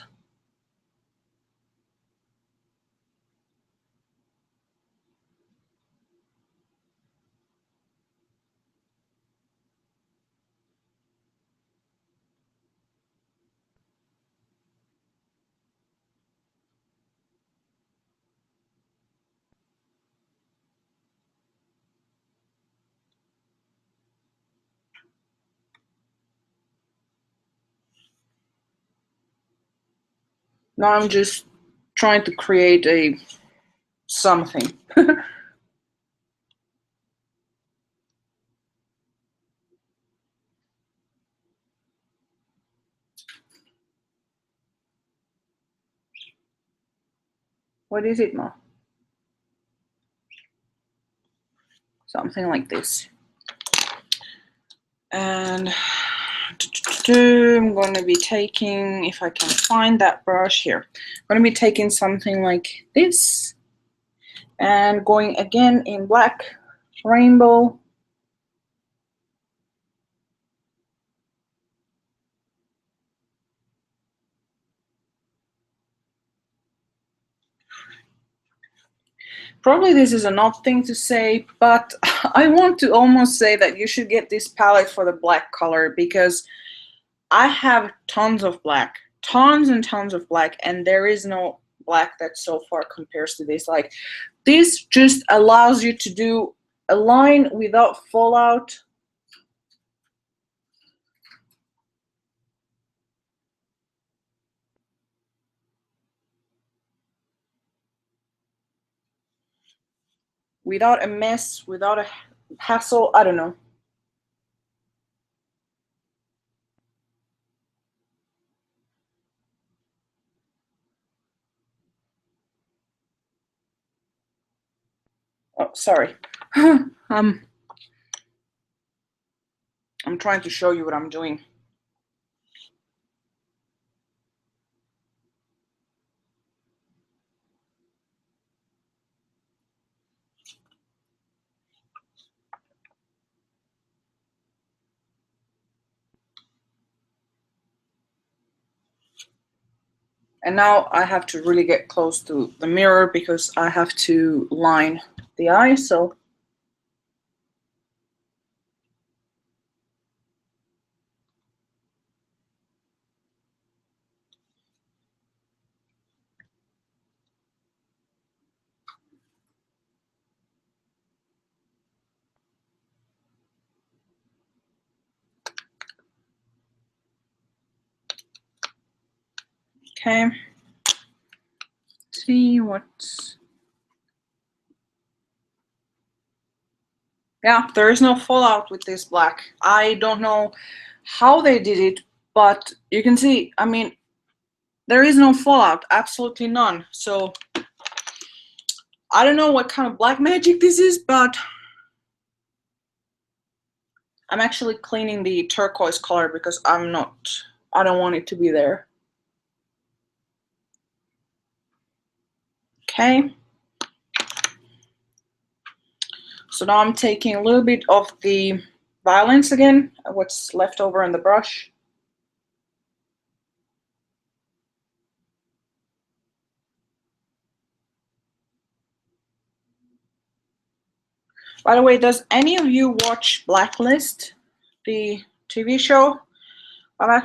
now I'm just trying to create a something. What is it now? Something like this. And I'm going to be taking, if I can find that brush here, I'm going to be taking something like this and going again in Black Rainbow. Probably this is an odd thing to say, but I want to almost say that you should get this palette for the black color, because I have tons of black, tons and tons of black, and there is no black that so far compares to this. Like, this just allows you to do a line without fallout. Without a mess, without a hassle, I don't know. Oh, sorry. I'm trying to show you what I'm doing. And now I have to really get close to the mirror because I have to line the eye, so. Okay. See what's. Yeah, there is no fallout with this black. I don't know how they did it, but you can see, I mean, there is no fallout, absolutely none. So I don't know what kind of black magic this is, but I'm actually cleaning the turquoise color because I don't want it to be there. Okay. So now I'm taking a little bit of the violence again, what's left over in the brush. By the way, does any of you watch Blacklist, the TV show? I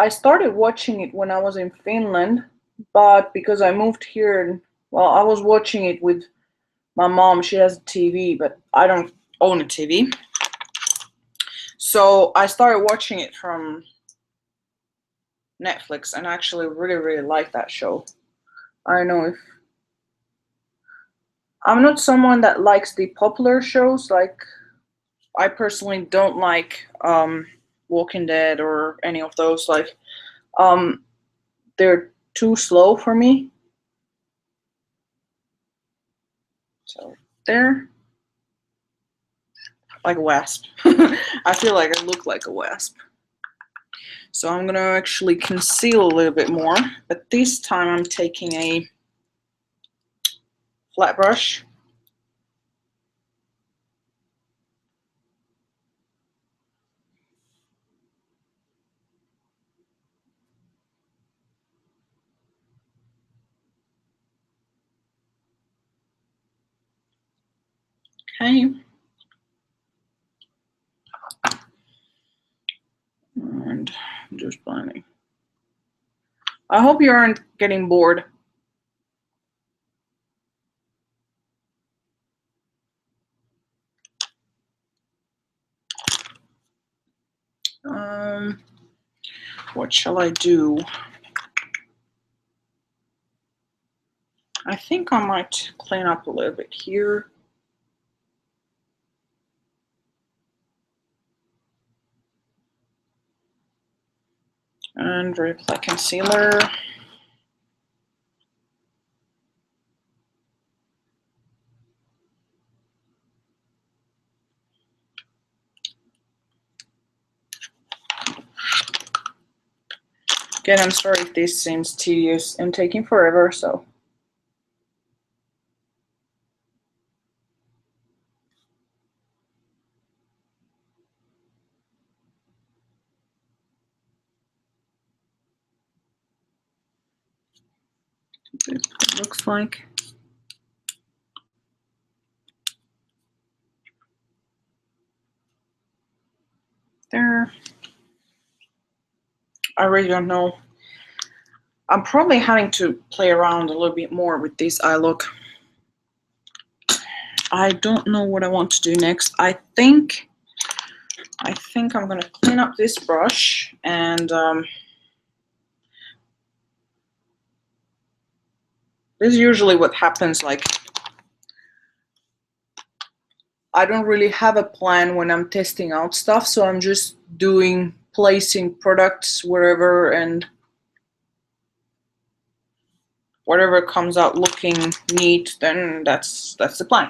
started watching it when I was in Finland, but because I moved here, well, I was watching it with my mom. She has a TV, but I don't own a TV. So I started watching it from Netflix and I actually really, really like that show. I don't know if I'm not someone that likes the popular shows. Like, I personally don't like Walking Dead or any of those. Like, they're too slow for me. So there, like a wasp. I feel like I look like a wasp. So I'm gonna actually conceal a little bit more, but this time I'm taking a flat brush. Okay. And I'm just blending. I hope you aren't getting bored. What shall I do? I think I might clean up a little bit here. And reapply concealer. Again, I'm sorry if this seems tedious and taking forever, so. It looks like. there. I really don't know. I'm probably having to play around a little bit more with this eye look. I don't know what I want to do next. I think I'm gonna clean up this brush and this is usually what happens. Like, I don't really have a plan when I'm testing out stuff, so I'm just placing products wherever, and whatever comes out looking neat, then that's the plan.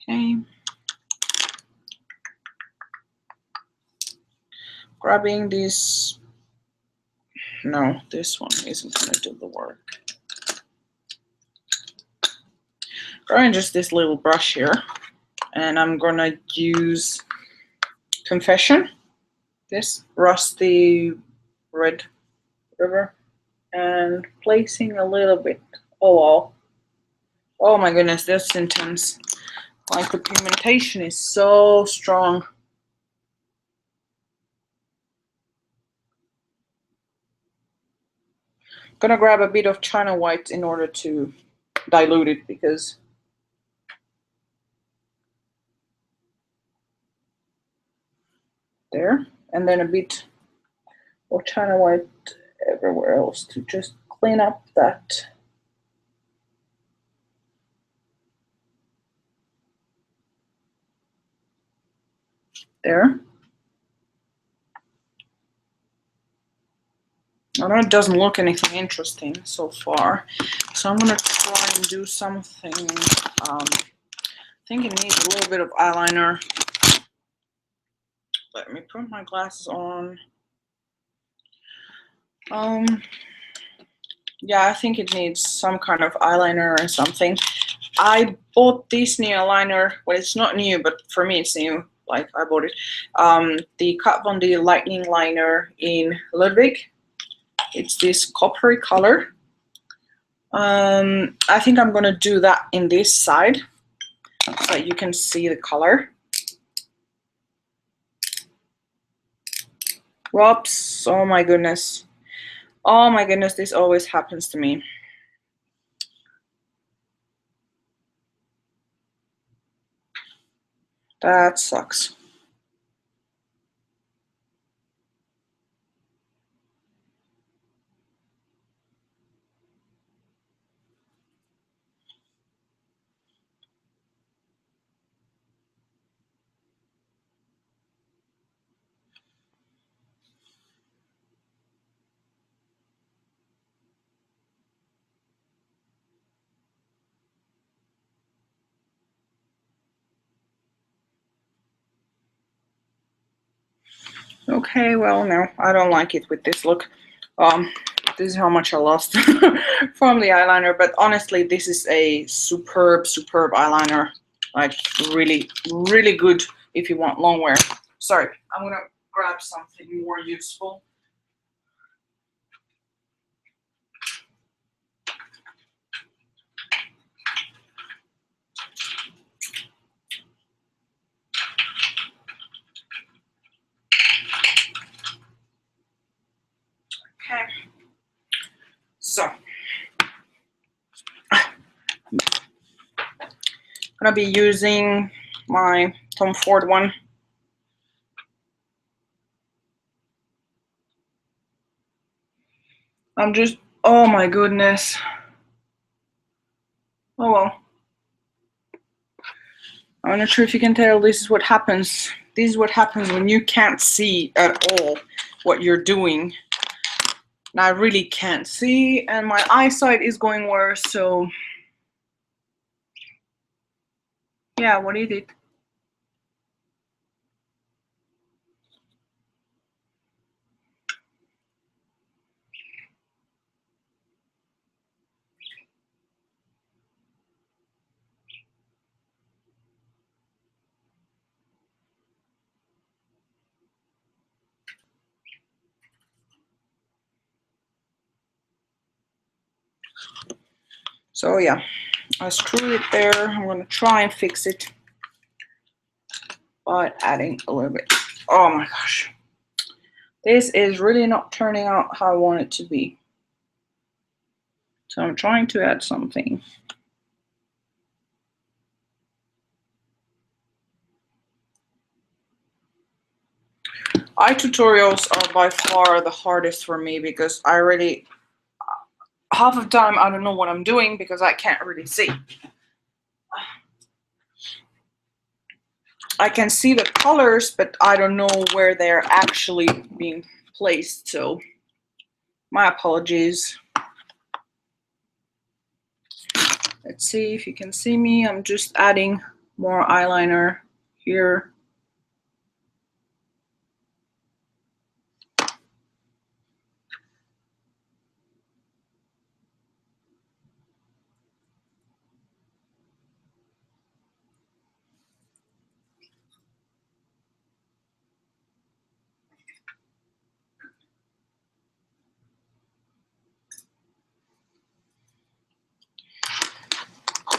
Okay. Grabbing this. No, this one isn't going to do the work. Grabbing just this little brush here, and I'm going to use Confession, this rusty red river, and placing a little bit. Oh wow. Oh my goodness, that's intense. Like, the pigmentation is so strong. Gonna grab a bit of China White in order to dilute it, because there, and then a bit of China White everywhere else to just clean up that. There. I know it doesn't look anything interesting so far, so I'm gonna try and do something. I think it needs a little bit of eyeliner. Let me put my glasses on. Yeah, I think it needs some kind of eyeliner or something. I bought this new eyeliner. Well, it's not new, but for me it's new. Like, I bought it. The Kat Von D Lightning Liner in Ludwig. It's this coppery color. I think I'm gonna do that in this side so you can see the color. Whoops! Oh my goodness! Oh my goodness! This always happens to me. That sucks. Okay, well, no, I don't like it with this look. This is how much I lost from the eyeliner, but honestly, this is a superb eyeliner. Like, really, really good if you want long wear. Sorry, I'm gonna grab something more useful. Okay, so I'm gonna be using my Tom Ford one. I'm just, oh my goodness. Oh well. I'm not sure if you can tell, this is what happens. This is what happens when you can't see at all what you're doing. And I really can't see, and my eyesight is going worse, so yeah, what is it? So yeah, I screwed it there. I'm gonna try and fix it. but adding a little bit. Oh my gosh. This is really not turning out how I want it to be. So I'm trying to add something. Eye tutorials are by far the hardest for me because I really, half of the time I don't know what I'm doing because I can't really see. I can see the colors, but I don't know where they're actually being placed, so my apologies. Let's see if you can see me. I'm just adding more eyeliner here.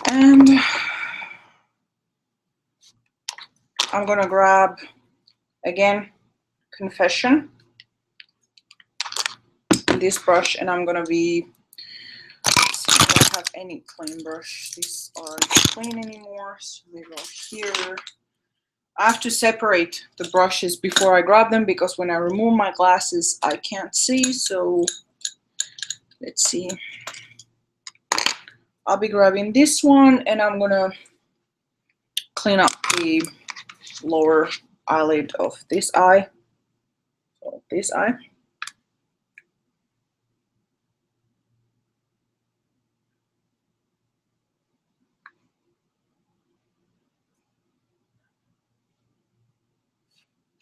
And I'm gonna grab, again, Confession, this brush, and I'm gonna be, let's see if I don't have any clean brush. These aren't clean anymore, so they go here. I have to separate the brushes before I grab them because when I remove my glasses, I can't see, so let's see. I'll be grabbing this one and I'm gonna clean up the lower eyelid of this eye. So this eye.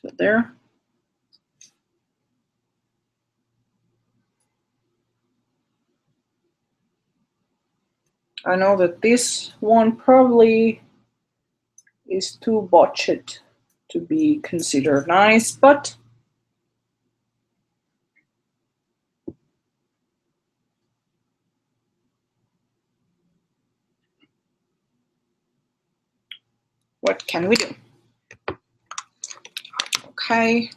So there. I know that this one probably is too botched to be considered nice, but what can we do? Okay.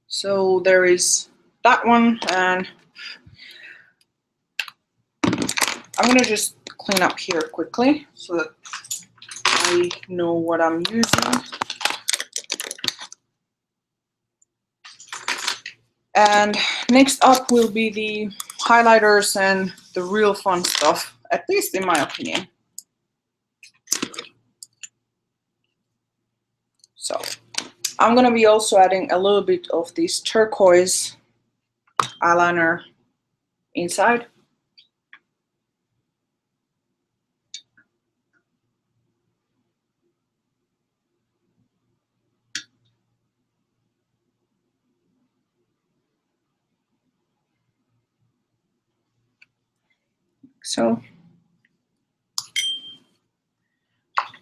So there is that one, and I'm gonna just clean up here quickly so that I know what I'm using. And next up will be the highlighters and the real fun stuff, at least in my opinion. So I'm gonna be also adding a little bit of this turquoise eyeliner inside. So,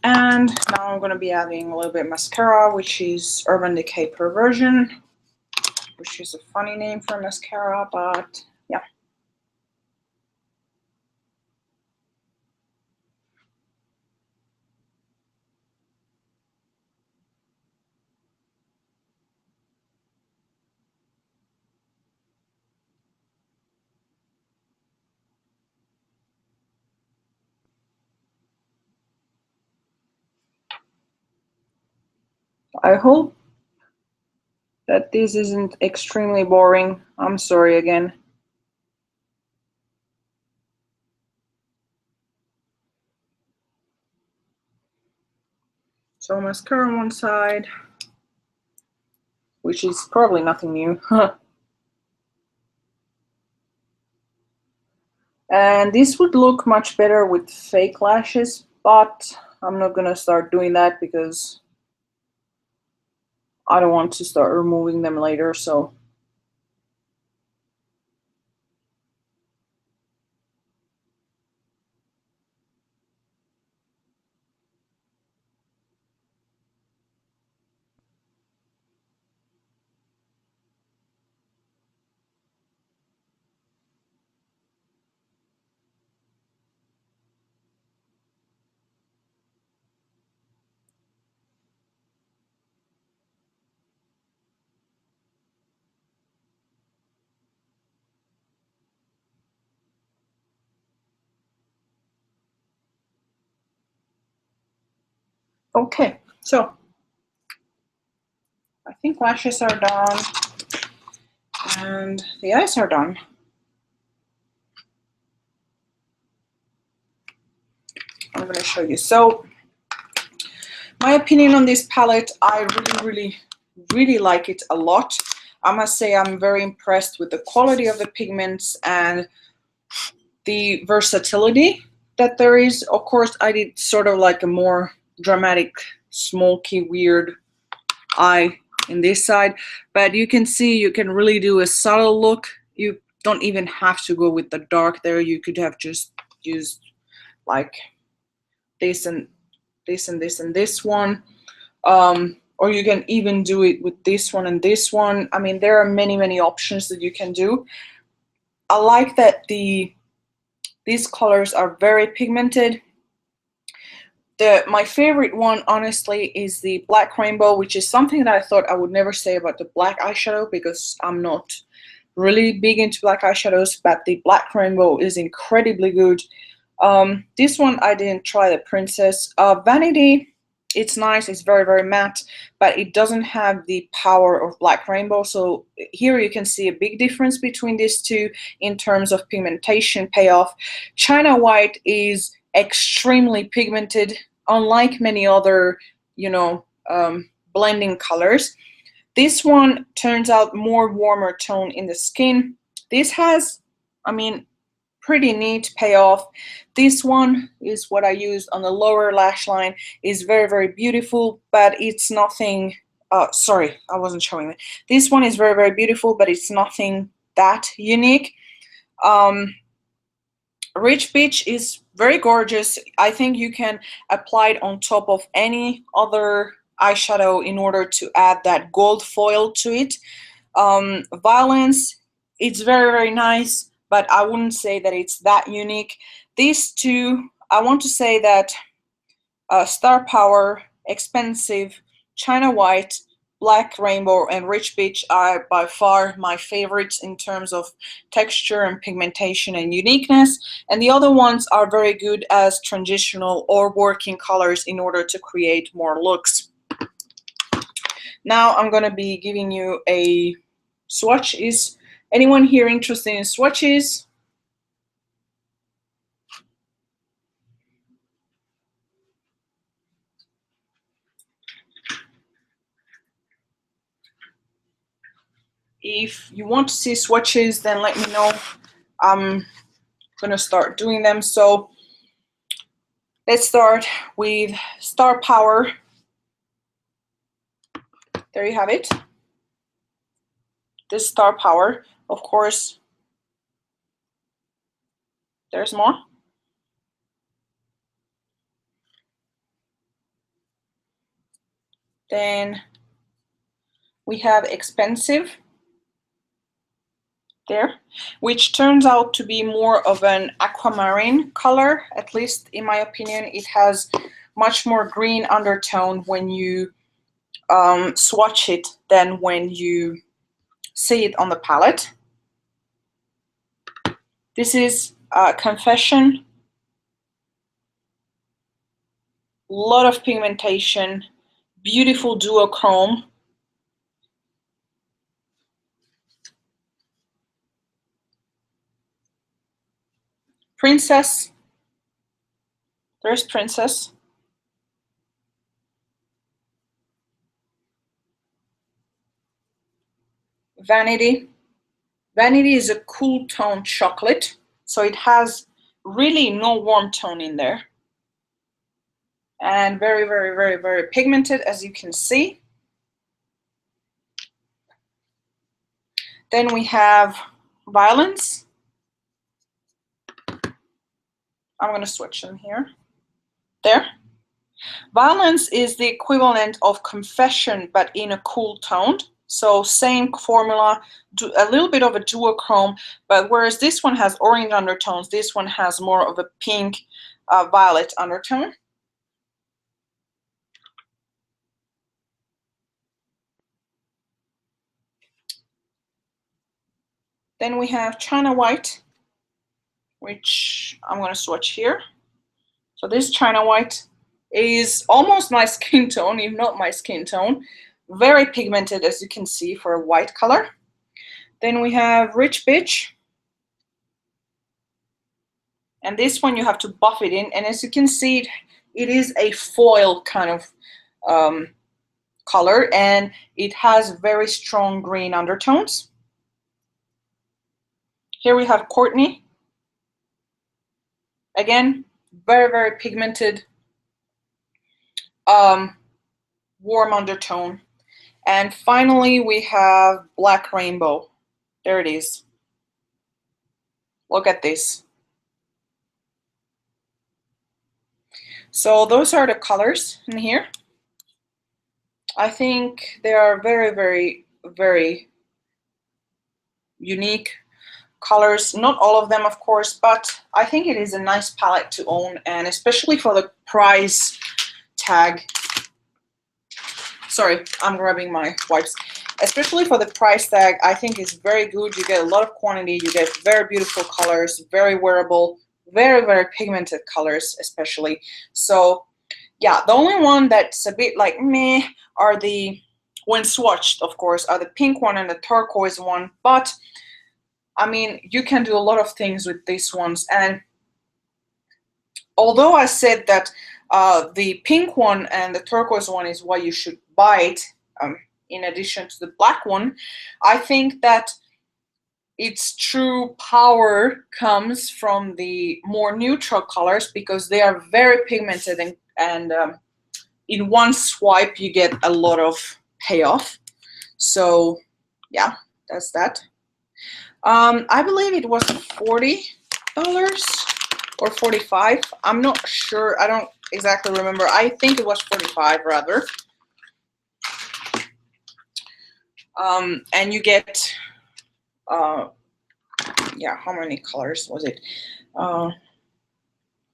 and now I'm gonna be adding a little bit of mascara, which is Urban Decay Perversion, which is a funny name for mascara, but yeah. I hope that this isn't extremely boring. I'm sorry again. So mascara on one side, which is probably nothing new. And this would look much better with fake lashes, but I'm not gonna start doing that because I don't want to start removing them later, so. Okay, so I think lashes are done and the eyes are done. I'm going to show you. So my opinion on this palette, I really like it a lot. I must say I'm very impressed with the quality of the pigments and the versatility that there is. Of course, I did sort of like a more dramatic, smoky, weird eye in this side, but you can see you can really do a subtle look. You don't even have to go with the dark there. You could have just used like this and this and this and this one, or you can even do it with this one and this one. I mean, there are many options that you can do. I like that these colors are very pigmented. My favorite one, honestly, is the Black Rainbow, which is something that I thought I would never say about the black eyeshadow because I'm not really big into black eyeshadows, but the Black Rainbow is incredibly good. This one I didn't try, the Princess. Vanity, it's nice, it's very matte, but it doesn't have the power of Black Rainbow. So here you can see a big difference between these two in terms of pigmentation payoff. China White is extremely pigmented, unlike many other, you know, blending colors. This one turns out more warmer tone in the skin. This has, I mean, pretty neat payoff. This one is what I used on the lower lash line. Is very beautiful, but it's nothing. Sorry, I wasn't showing it. This one is very beautiful, but it's nothing that unique. Rich Peach is very gorgeous. I think you can apply it on top of any other eyeshadow in order to add that gold foil to it. Violence, it's very nice, but I wouldn't say that it's that unique. These two, I want to say that Star Power, Expensive, China White, Black Rainbow, and Rich Peach are by far my favorites in terms of texture and pigmentation and uniqueness, and the other ones are very good as transitional or working colors in order to create more looks. Now I'm going to be giving you a swatch. Is anyone here interested in swatches? If you want to see swatches, then let me know. I'm gonna start doing them. So let's start with Star Power. There you have it. This Star Power. Of course, there's more. Then we have Expensive there, which turns out to be more of an aquamarine color, at least in my opinion. It has much more green undertone when you swatch it than when you see it on the palette. This is Confession. Lot of pigmentation, beautiful duochrome. Princess. There's Princess. Vanity. Vanity is a cool tone chocolate, so it has really no warm tone in there. And very pigmented, as you can see. Then we have Violence. I'm going to switch them here. There. Violence is the equivalent of Confession, but in a cool tone. So same formula, a little bit of a duochrome, but whereas this one has orange undertones, this one has more of a pink violet undertone. Then we have China White, which I'm going to swatch here. So this China White, is almost my skin tone, if not my skin tone. Very pigmented, as you can see, for a white color. Then we have Rich Bitch. And this one you have to buff it in. And as you can see, it is a foil kind of color, and it has very strong green undertones. Here we have Courtney. Again, very, very pigmented, warm undertone. And finally, we have Black Rainbow. There it is. Look at this. So those are the colors in here. I think they are very, very, very unique colors. Not all of them, of course, but I think it is a nice palette to own, and especially for the price tag. Sorry, I'm grabbing my wipes. Especially for the price tag, I think it's very good. You get a lot of quantity, you get very beautiful colors, very wearable, very, very pigmented colors especially. So yeah, the only one that's a bit like meh are the, when swatched of course, are the pink one and the turquoise one. But I mean, you can do a lot of things with these ones. And although I said that the pink one and the turquoise one is why you should buy it, in addition to the black one, I think that its true power comes from the more neutral colors, because they are very pigmented, and in one swipe you get a lot of payoff. So yeah, that's that. I believe it was $40 or $45. I'm not sure. I don't exactly remember. I think it was $45 rather. And you get, yeah, how many colors was it?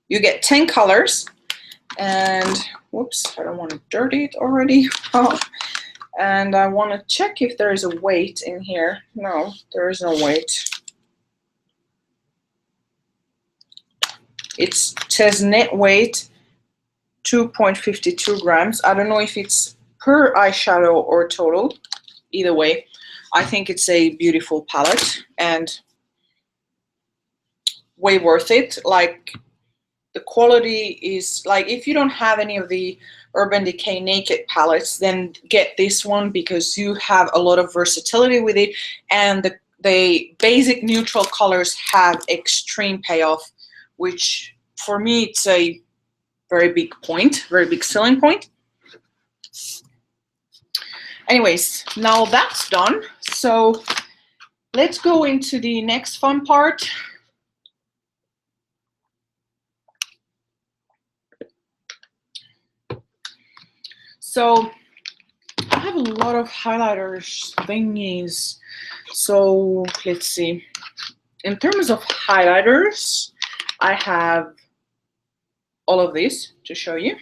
You get 10 colors, and whoops, I don't want to dirty it already. And I want to check if there is a weight in here. No, there is no weight. It says net weight 2.52 grams. I don't know if it's per eyeshadow or total. Either way, I think it's a beautiful palette and way worth it. Like, the quality is like, if you don't have any of the Urban Decay Naked palettes, then get this one, because you have a lot of versatility with it, and the basic neutral colors have extreme payoff, which for me it's a very big point, very big selling point. Anyways, now that's done, so let's go into the next fun part. So I have a lot of highlighters thingies. So let's see. In terms of highlighters, I have all of these to show you.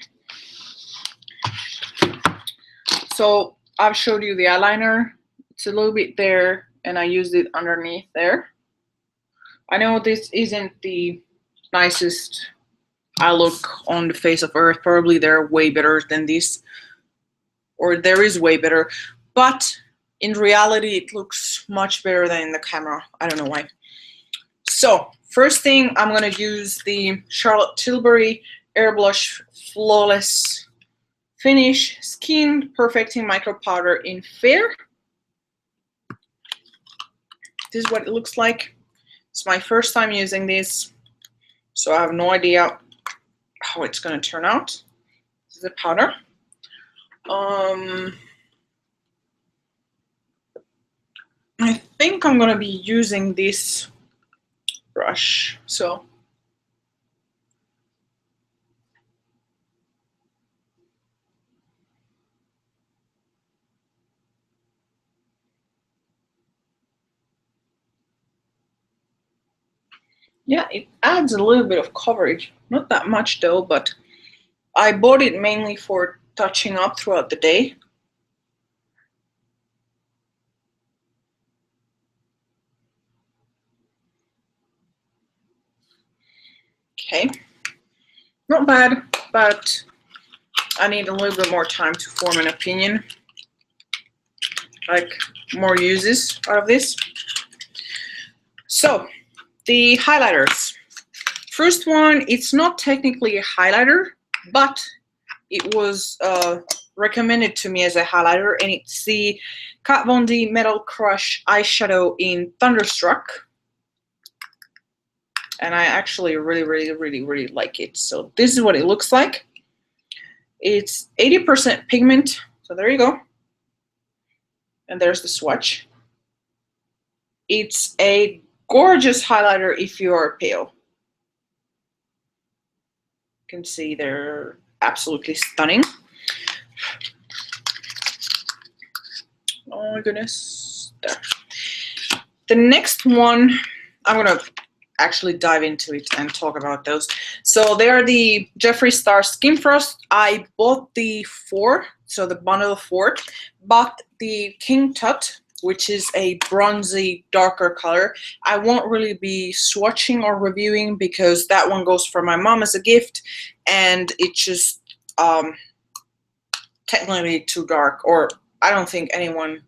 So I've showed you the eyeliner. It's a little bit there, and I used it underneath there. I know this isn't the nicest eye look on the face of earth. Probably they're way better than this, or there is way better, but in reality it looks much better than in the camera. I don't know why. So first thing, I'm gonna use the Charlotte Tilbury Airbrush Flawless Finish Skin Perfecting Micro Powder in Fair. This is what it looks like. It's my first time using this, so I have no idea how it's gonna turn out. This is the powder. I think I'm gonna be using this brush. So yeah, it adds a little bit of coverage. Not that much though, but I bought it mainly for touching up throughout the day. Okay, not bad, but I need a little bit more time to form an opinion, like more uses out of this. So the highlighters. First one, it's not technically a highlighter, but it was recommended to me as a highlighter, and it's the Kat Von D Metal Crush eyeshadow in Thunderstruck. And I actually really like it. So this is what it looks like. It's 80% pigment, so there you go. And there's the swatch. It's a gorgeous highlighter if you are pale. You can see they're absolutely stunning. Oh my goodness. There. The next one, I'm gonna actually dive into it and talk about those. So they are the Jeffree Star Skin Frost. I bought the 4, so the bundle of 4, but the King Tut, which is a bronzy, darker color, I won't really be swatching or reviewing because that one goes for my mom as a gift, and it's just technically too dark, or I don't think anyone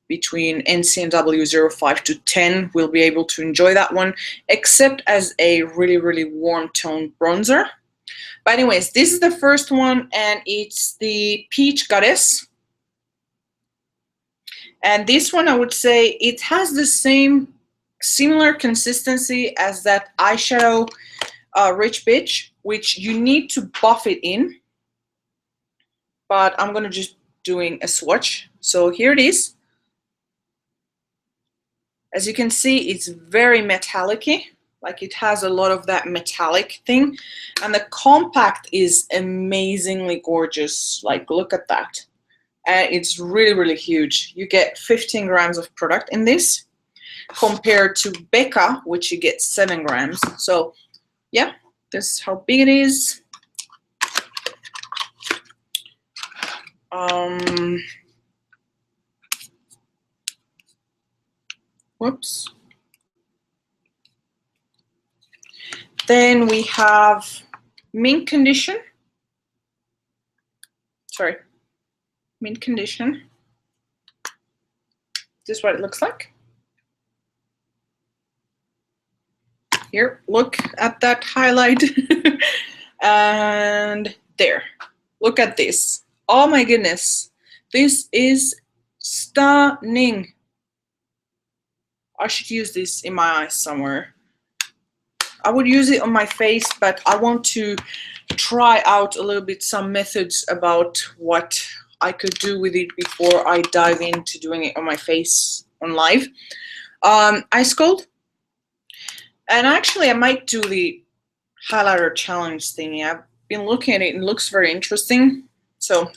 between NCNW 05 to 10 will be able to enjoy that one, except as a really warm tone bronzer. But anyways, this is the first one, and it's the Peach Goddess. And this one, I would say it has the same similar consistency as that eyeshadow Rich Bitch, which you need to buff it in, but I'm gonna just doing a swatch. So here it is. As you can see, it's very metallic-y, like it has a lot of that metallic thing, and the compact is amazingly gorgeous. Like, look at that. And it's really huge. You get 15 grams of product in this compared to Becca, which you get 7 grams. So yeah, this is how big it is. Whoops. Then we have mint condition. Sorry, mint condition. This is what it looks like. Here, look at that highlight. And there, look at this. Oh my goodness, this is stunning. I should use this in my eyes somewhere. I would use it on my face, but I want to try out a little bit some methods about what I could do with it before I dive into doing it on my face on live. Ice cold. And actually I might do the highlighter challenge thingy. I've been looking at it and it looks very interesting. So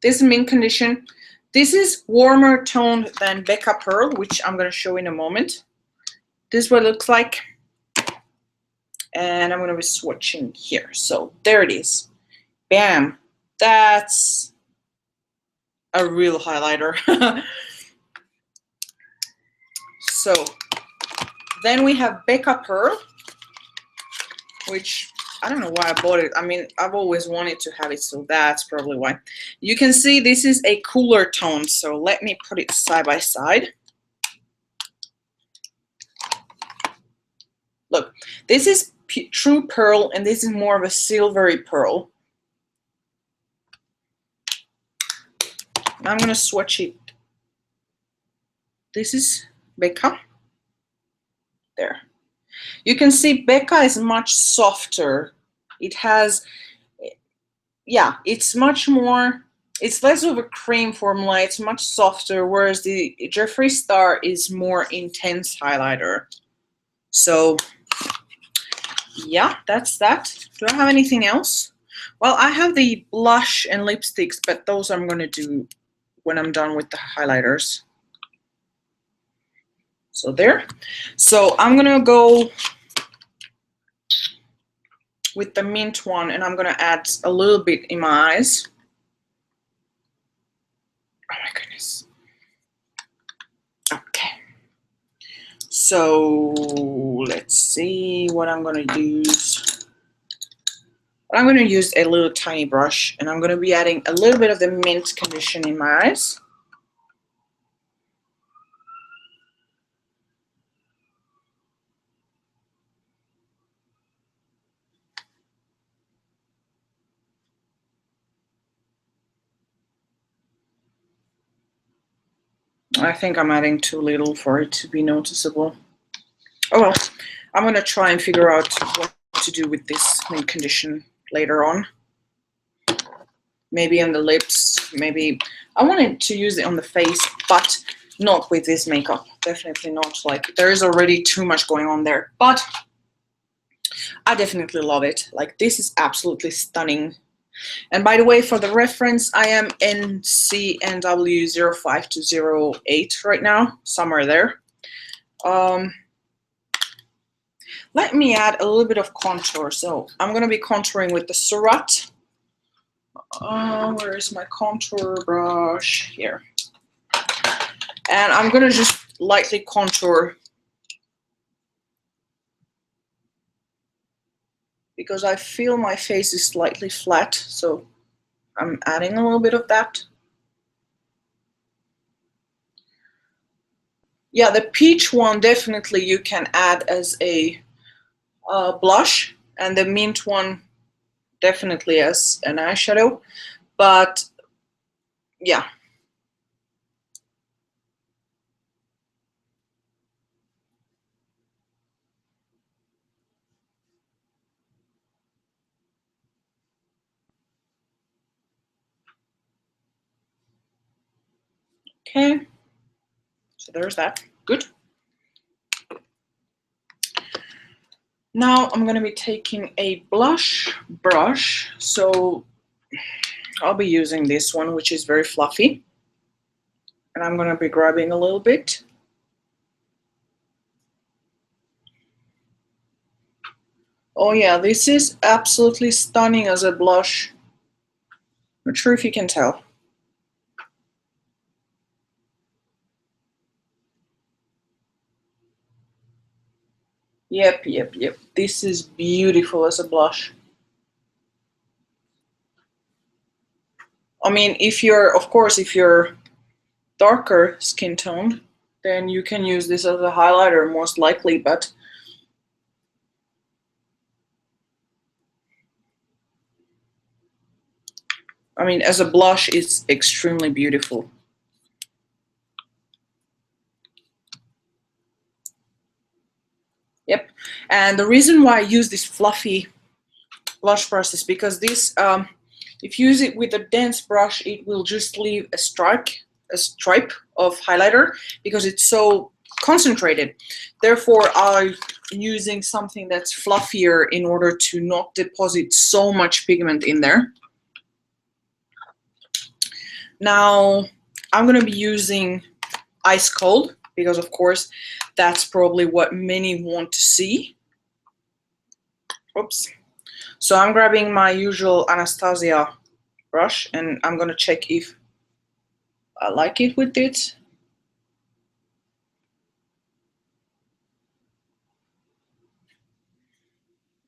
this is mint condition. This is warmer toned than Becca Pearl, which I'm going to show in a moment. This is what it looks like. And I'm going to be swatching here. So there it is. Bam. That's a real highlighter. So then we have Becca Pearl, which I don't know why I bought it. I mean, I've always wanted to have it, so that's probably why. You can see this is a cooler tone, so let me put it side by side. Look, this is true pearl, and this is more of a silvery pearl. I'm gonna swatch it. This is Becca. There. You can see Becca is much softer. It has, yeah, it's much more, it's less of a cream formula, it's much softer, whereas the Jeffree Star is more intense highlighter. So yeah, that's that. Do I have anything else? Well, I have the blush and lipsticks, but those I'm going to do when I'm done with the highlighters. So there. So I'm going to go with the mint one, and I'm going to add a little bit in my eyes. Oh my goodness. Okay. So let's see what I'm going to use. I'm going to use a little tiny brush, and I'm going to be adding a little bit of the mint condition in my eyes. I think I'm adding too little for it to be noticeable. Oh well, I'm going to try and figure out what to do with this mint condition later on. Maybe on the lips, maybe I wanted to use it on the face, but not with this makeup. Definitely not. Like, there is already too much going on there, but I definitely love it. Like, this is absolutely stunning. And by the way, for the reference, I am NCNW 05 to 08 right now, somewhere there. Let me add a little bit of contour. So I'm going to be contouring with the Surat. Where is my contour brush? Here. And I'm going to just lightly contour because I feel my face is slightly flat. So I'm adding a little bit of that. Yeah, the peach one definitely you can add as a blush, and the mint one definitely as an eyeshadow. But yeah. Okay. So there's that. Good. Now I'm going to be taking a blush brush. So I'll be using this one, which is very fluffy. And I'm going to be grabbing a little bit. Oh yeah, this is absolutely stunning as a blush. Not sure if you can tell. Yep. This is beautiful as a blush. I mean, if you're, of course, if you're darker skin tone, then you can use this as a highlighter most likely, but I mean, as a blush, it's extremely beautiful. Yep. And the reason why I use this fluffy blush brush is because this, if you use it with a dense brush, it will just leave a stripe of highlighter because it's so concentrated. Therefore, I'm using something that's fluffier in order to not deposit so much pigment in there. Now, I'm going to be using Ice Cold because, of course, that's probably what many want to see. Oops. So I'm grabbing my usual Anastasia brush and I'm going to check if I like it with it.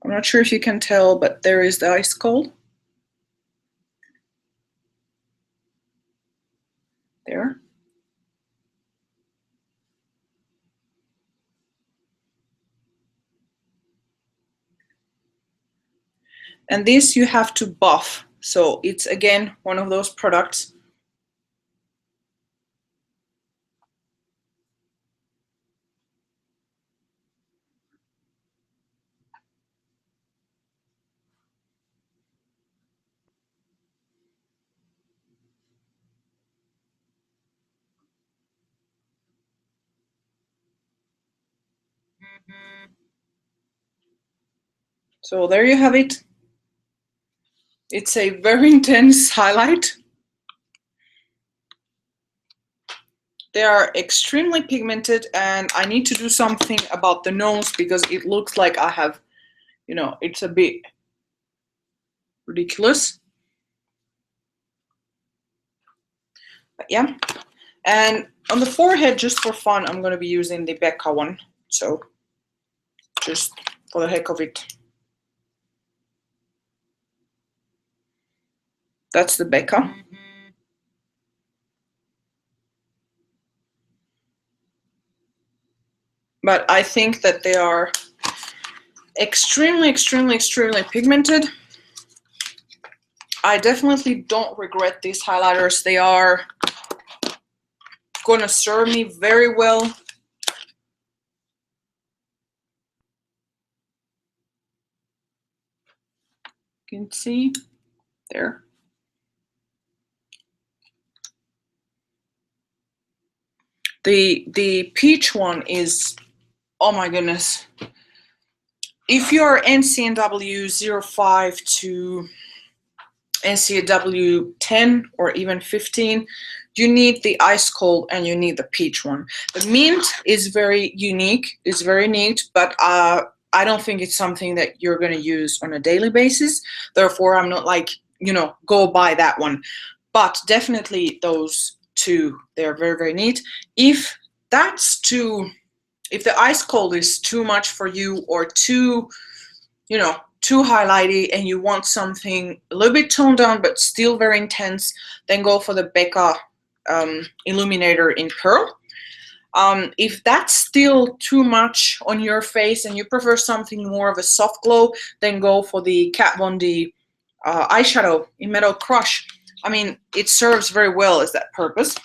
I'm not sure if you can tell, but there is the Ice Cold. There. And this you have to buff. So it's again one of those products. So there you have it. It's a very intense highlight. They are extremely pigmented and I need to do something about the nose because it looks like I have, you know, it's a bit ridiculous. But yeah. And on the forehead, just for fun, I'm going to be using the Becca one. So just for the heck of it. That's the Becca. But I think that they are extremely, extremely, extremely pigmented. I definitely don't regret these highlighters. They are gonna serve me very well. You can see there. The peach one is, oh my goodness. If you're NCNW 05 to NCW 10 or even 15, you need the ice cold and you need the peach one. The mint is very unique, it's very neat, but I don't think it's something that you're going to use on a daily basis. Therefore, I'm not like, you know, go buy that one. But definitely those two, they're very, very neat. If that's too, if the ice cold is too much for you or too, you know, too highlighty and you want something a little bit toned down but still very intense, then go for the Becca Illuminator in Pearl. If that's still too much on your face and you prefer something more of a soft glow, then go for the Kat Von D eyeshadow in Metal Crush. I mean, it serves very well as that purpose.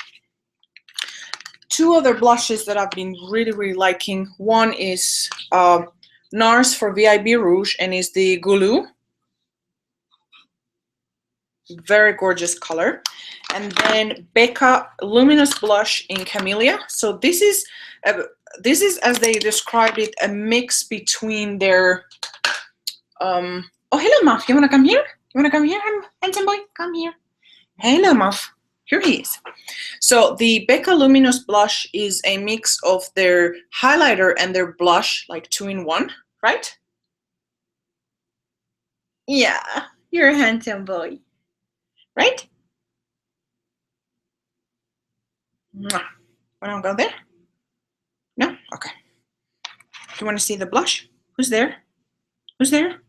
Two other blushes that I've been really, really liking. One is NARS for VIB Rouge and is the Gulu. Very gorgeous color. And then Becca Luminous Blush in Camellia. So this is, as they described it, a mix between their oh, hello Muff, you wanna come here? You wanna come here, handsome boy? Come here. Hello Muff. Here he is. So the Becca Luminous Blush is a mix of their highlighter and their blush, like 2-in-1, right? Yeah, you're a handsome boy, right? Mwah. Wanna go there? No? Okay. Do you want to see the blush? Who's there? Who's there?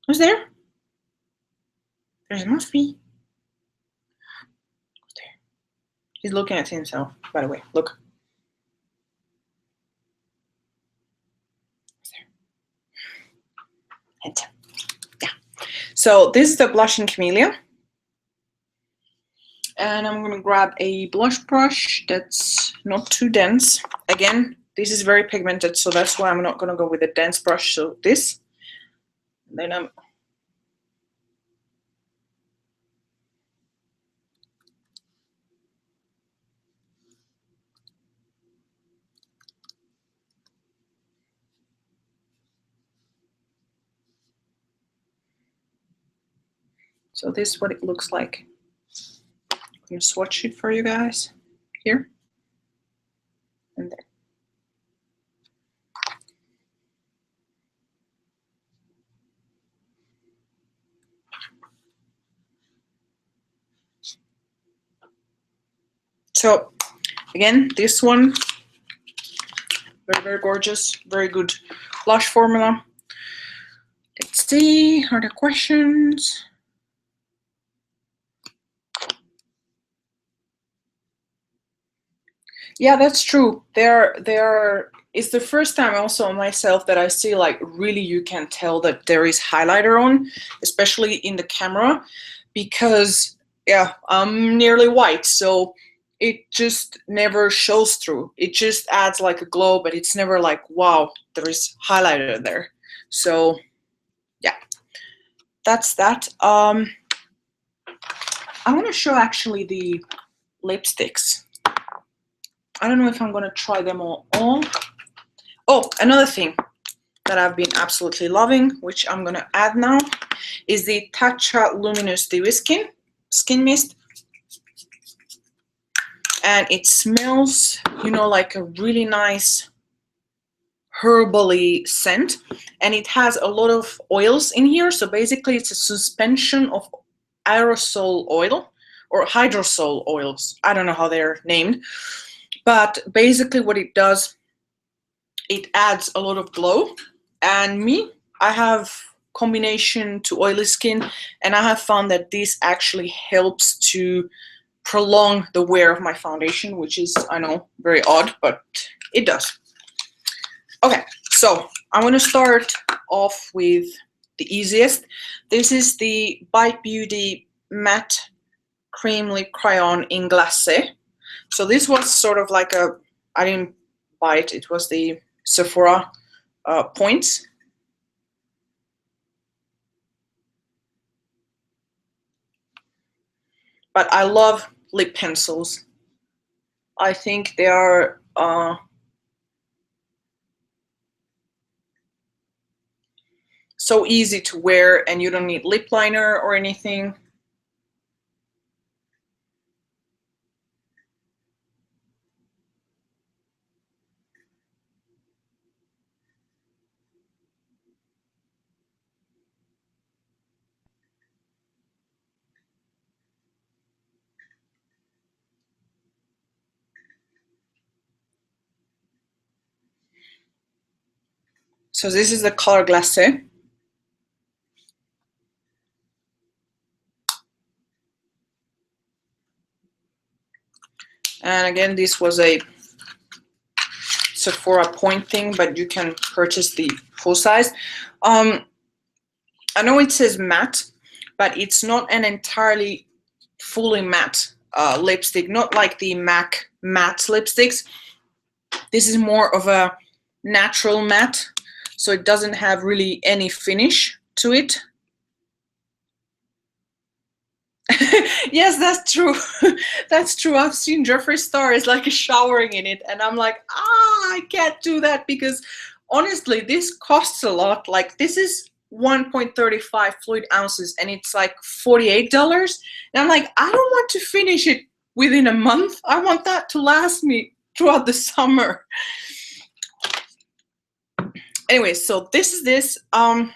Who's there? There's Muffy. Who's there? He's looking at himself, by the way. Look. Who's there? Handsome. Yeah. So this is the blush in Camellia. And I'm gonna grab a blush brush that's not too dense. Again, this is very pigmented, so that's why I'm not gonna go with a dense brush. So this, and then I'm so this is what it looks like. I'm gonna swatch it for you guys here and there. So again, this one, very, very gorgeous, very good blush formula. Let's see, are there questions? Yeah, that's true. It's the first time also myself that I see like really you can tell that there is highlighter on, especially in the camera, because yeah, I'm nearly white, so it just never shows through. It just adds like a glow, but it's never like, wow, there is highlighter there. So yeah, that's that. I want to show actually the lipsticks. I don't know if I'm gonna try them all on. Oh, another thing that I've been absolutely loving, which I'm gonna add now, is the Tatcha Luminous Dewy Skin Mist. And it smells, you know, like a really nice herbally scent. And it has a lot of oils in here. So basically it's a suspension of aerosol oil or hydrosol oils. I don't know how they're named. But basically what it does, it adds a lot of glow. And me, I have combination to oily skin, and I have found that this actually helps to prolong the wear of my foundation, which is, I know, very odd, but it does. Okay, so I'm going to start off with the easiest. This is the Bite Beauty Matte Cream Lip Crayon in Glacé. So this was sort of like a, I didn't buy it, it was the Sephora points. But I love lip pencils. I think they are so easy to wear, and you don't need lip liner or anything. So this is the color Glacé. And again, this was a Sephora point thing, but you can purchase the full size. I know it says matte, but it's not an entirely fully matte lipstick, not like the MAC matte lipsticks. This is more of a natural matte, so it doesn't have really any finish to it. Yes, that's true. That's true. I've seen Jeffree Star is like showering in it, and I'm like, I can't do that, because honestly, this costs a lot. Like, this is 1.35 fluid ounces, and it's like $48. And I'm like, I don't want to finish it within a month. I want that to last me throughout the summer. Anyway, so this is this. I'm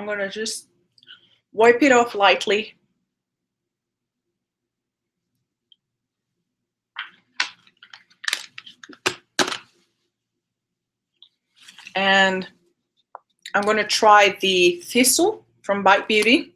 gonna just wipe it off lightly. And I'm gonna try the Thistle from Bite Beauty.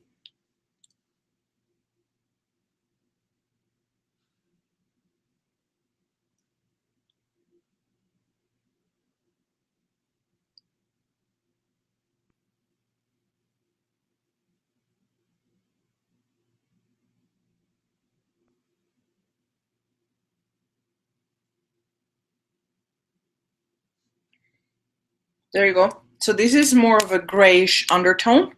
There you go. So this is more of a grayish undertone.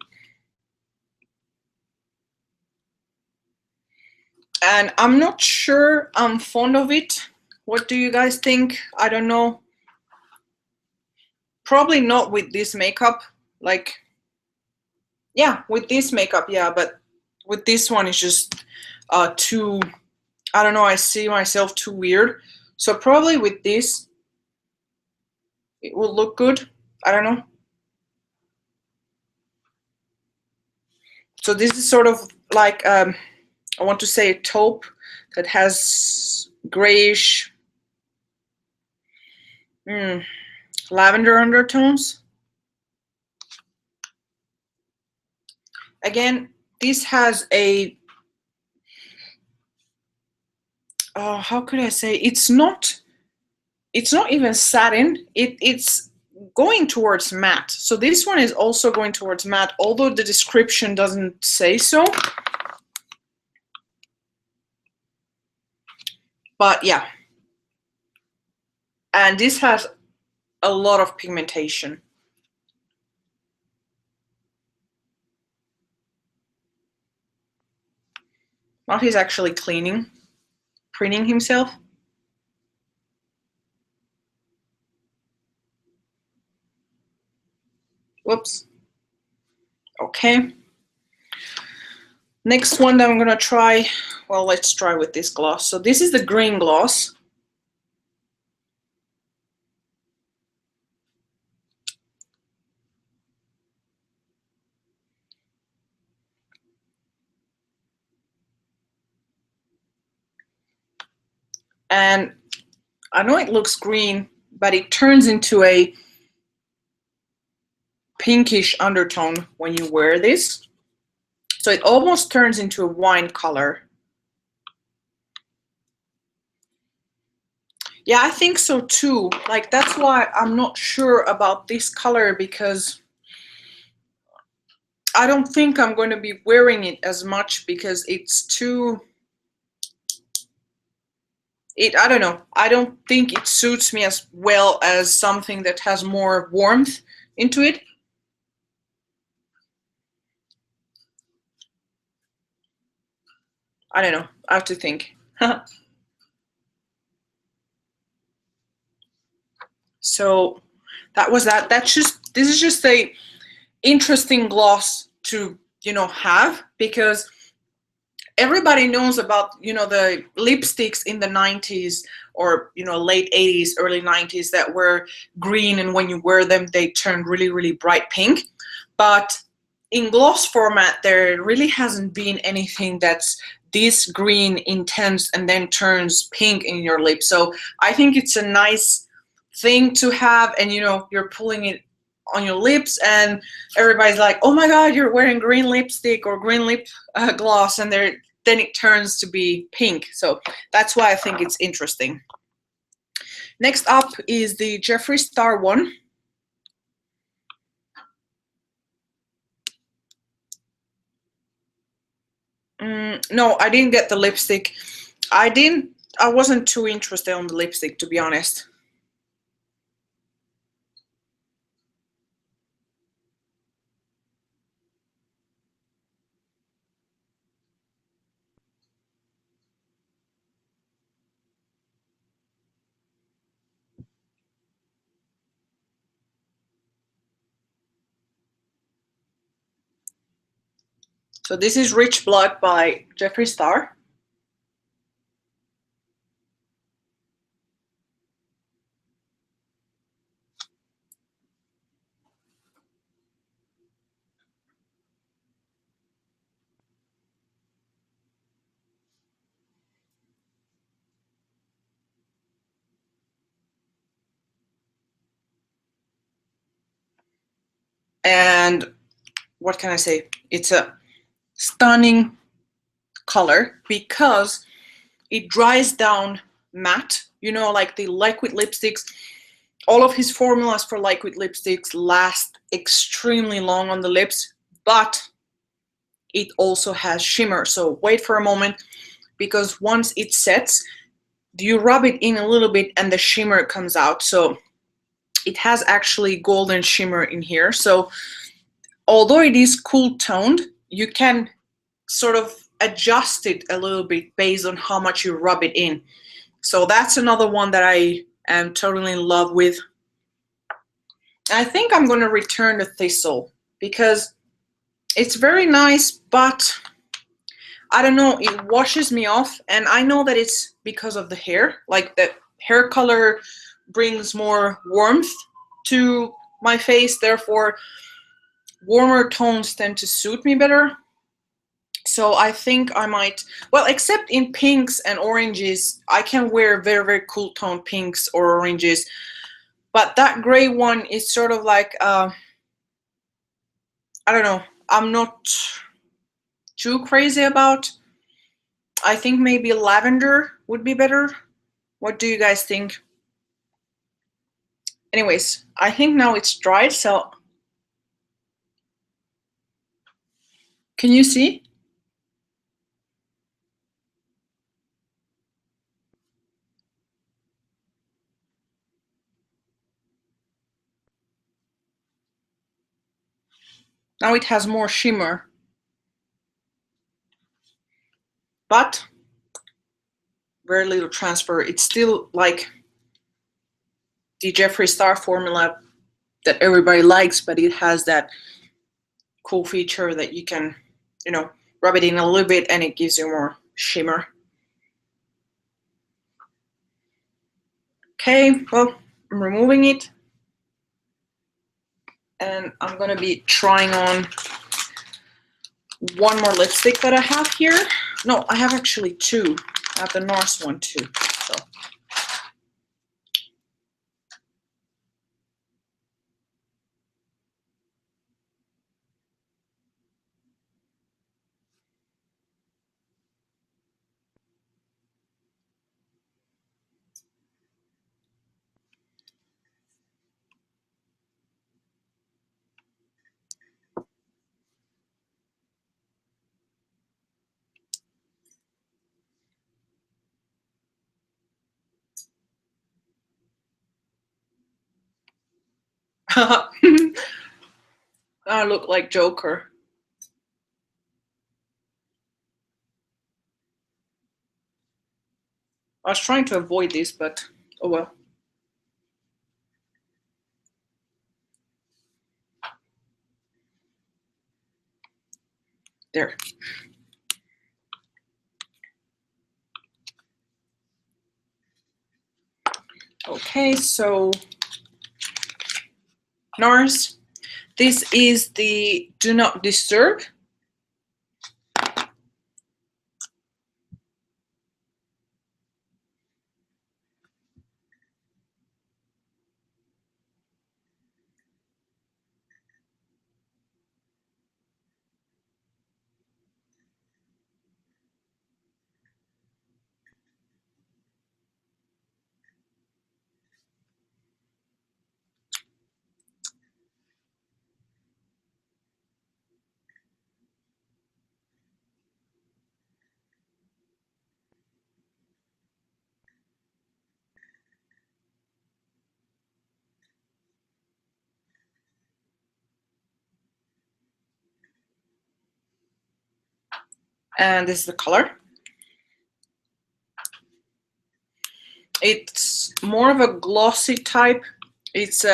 And I'm not sure I'm fond of it. What do you guys think? I don't know. Probably not with this makeup. Like, yeah, with this makeup, yeah, but with this one it's just too, I don't know, I see myself too weird. So probably with this it will look good. I don't know. So this is sort of like I want to say a taupe that has grayish lavender undertones. Again, this has a how could I say, it's not even satin, it's going towards matte. So this one is also going towards matte, although the description doesn't say so. But yeah, and this has a lot of pigmentation. Now he's actually preening himself. Whoops. Okay. Next one that I'm gonna try, well, let's try with this gloss. So this is the green gloss. And I know it looks green, but it turns into a pinkish undertone when you wear this. So it almost turns into a wine color. Yeah, I think so too. Like, that's why I'm not sure about this color, because I don't think I'm going to be wearing it as much because it's too... I don't know. I don't think it suits me as well as something that has more warmth into it. I don't know. I have to think. So that was that. This is just a interesting gloss to, you know, have, because everybody knows about, you know, the lipsticks in the 90s or, you know, late 80s, early 90s that were green, and when you wear them they turned really, really bright pink. But in gloss format there really hasn't been anything that's this green intense and then turns pink in your lips. So I think it's a nice thing to have, and you know, you're pulling it on your lips and everybody's like, oh my god, you're wearing green lipstick or green lip gloss, and then it turns to be pink. So that's why I think it's interesting. Next up is the Jeffree Star one. No, I didn't get the lipstick. I wasn't too interested on the lipstick, to be honest. So this is Rich Blood by Jeffree Star. And what can I say? It's a stunning color because it dries down matte. You know, like the liquid lipsticks, all of his formulas for liquid lipsticks last extremely long on the lips, but it also has shimmer. So wait for a moment, because once it sets, you rub it in a little bit and the shimmer comes out. So it has actually golden shimmer in here. So although it is cool toned, you can sort of adjust it a little bit based on how much you rub it in. So that's another one that I am totally in love with. I think I'm going to return the Thistle because it's very nice, but I don't know, it washes me off, and I know that it's because of the hair. Like, the hair color brings more warmth to my face, therefore warmer tones tend to suit me better. So I think I might, well, except in pinks and oranges, I can wear very, very cool tone pinks or oranges. But that gray one is sort of like, I don't know, I'm not too crazy about. I think maybe lavender would be better. What do you guys think? Anyways, I think now it's dried, so can you see? Now it has more shimmer. But very little transfer. It's still like the Jeffree Star formula that everybody likes, but it has that cool feature that you can, you know, rub it in a little bit and it gives you more shimmer. Okay, well, I'm removing it. And I'm gonna be trying on one more lipstick that I have here. No, I have actually two. I have the NARS one too. So I look like Joker. I was trying to avoid this, but oh well. There. Okay, so NARS. This is the Do Not Disturb. And this is the color. It's more of a glossy type. It's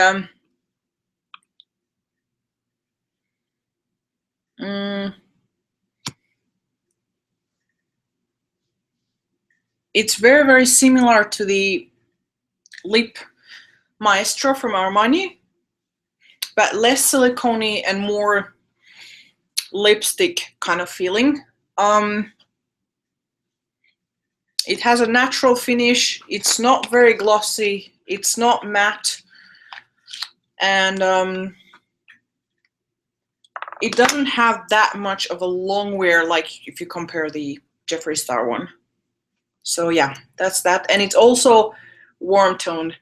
it's very, very similar to the Lip Maestro from Armani, but less silicone and more lipstick kind of feeling. It has a natural finish. It's not very glossy. It's not matte. And it doesn't have that much of a long wear like if you compare the Jeffree Star one. So yeah, that's that. And it's also warm toned.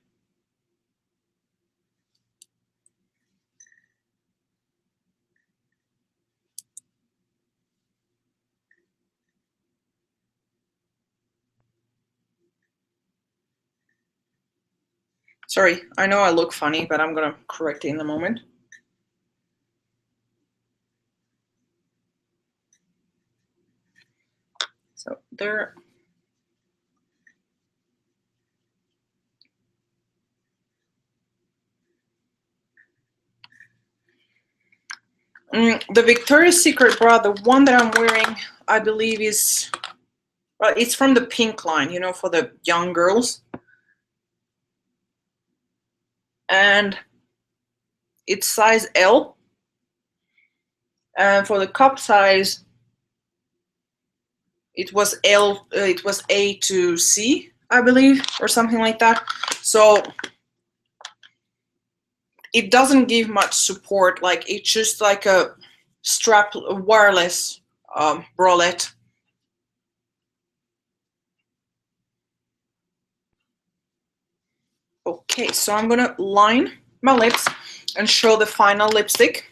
Sorry, I know I look funny, but I'm gonna correct it in a moment. So there. The Victoria's Secret bra, the one that I'm wearing, I believe is, well, it's from the pink line, you know, for the young girls. And it's size L. And for the cup size, it was L, it was A to C, I believe, or something like that. So it doesn't give much support. Like, it's just like a strap, a wireless bralette. Okay, so I'm gonna line my lips and show the final lipstick.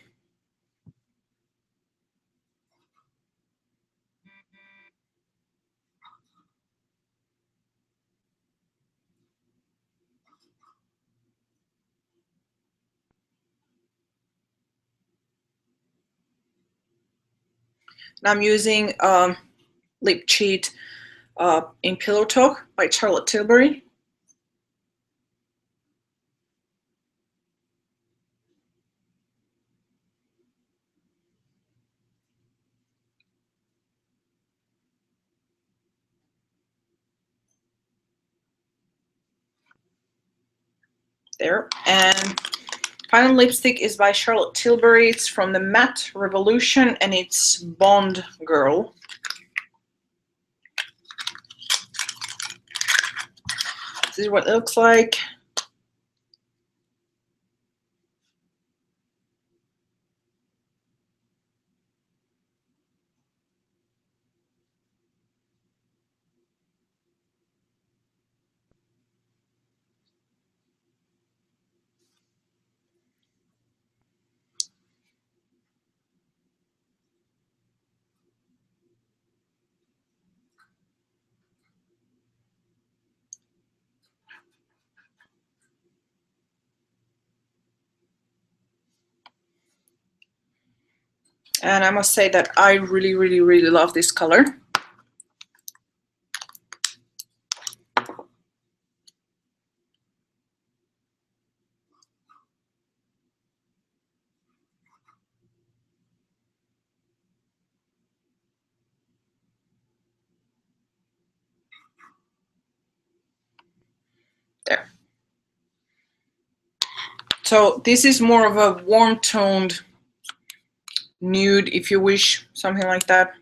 And I'm using Lip Cheat in Pillow Talk by Charlotte Tillbury. There. And final lipstick is by Charlotte Tilbury. It's from the Matte Revolution and it's Bond Girl. This is what it looks like. And I must say that I really, really, really love this color. There. So this is more of a warm toned nude, if you wish, something like that.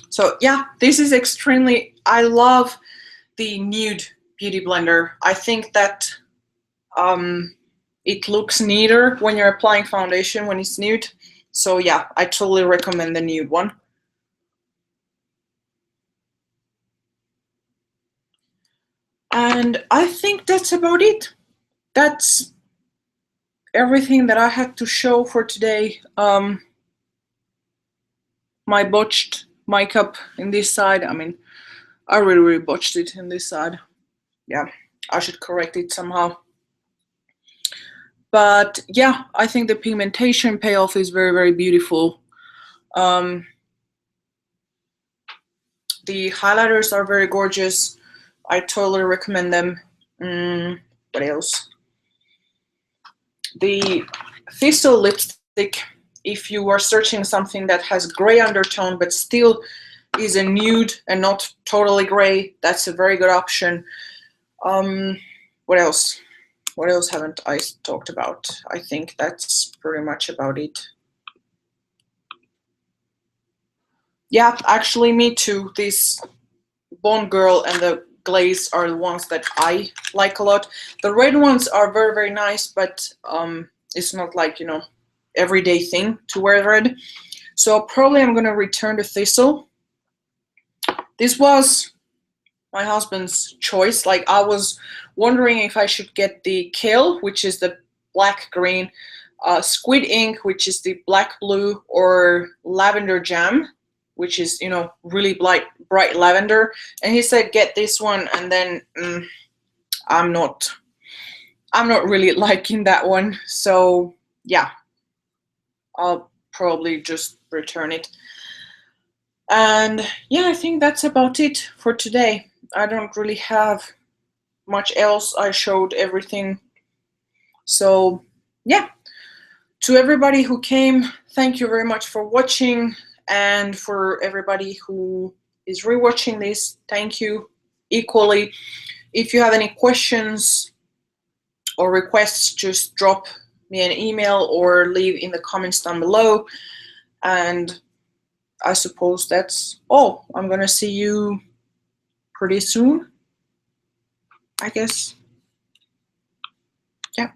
So yeah, this is extremely, I love the nude beauty blender. I think that it looks neater when you're applying foundation when it's nude. So yeah, I totally recommend the nude one. And I think that's about it. That's everything that I had to show for today. My botched makeup in this side. I mean, I really, really botched it in this side. Yeah, I should correct it somehow. But yeah, I think the pigmentation payoff is very, very beautiful. The highlighters are very gorgeous. I totally recommend them. What else? The Thistle lipstick, if you are searching something that has gray undertone but still is a nude and not totally gray, that's a very good option. What else? What else haven't I talked about? I think that's pretty much about it. Yeah, actually, me too. This Bond Girl and the glaze are the ones that I like a lot. The red ones are very, very nice, but it's not like, you know, everyday thing to wear red. So probably I'm gonna return the Thistle. This was my husband's choice. Like, I was wondering if I should get the Kale, which is the black green, Squid Ink, which is the black blue, or Lavender Jam, which is, you know, really bright lavender. And he said get this one, and then I'm not really liking that one. So yeah, I'll probably just return it. And yeah, I think that's about it for today. I don't really have much else. I showed everything. So yeah, to everybody who came, thank you very much for watching. And for everybody who is rewatching this, thank you equally. If you have any questions or requests, just drop me an email or leave in the comments down below. And I suppose that's all. I'm gonna see you pretty soon, I guess. Yeah.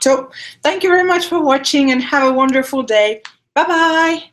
So thank you very much for watching and have a wonderful day. Bye bye.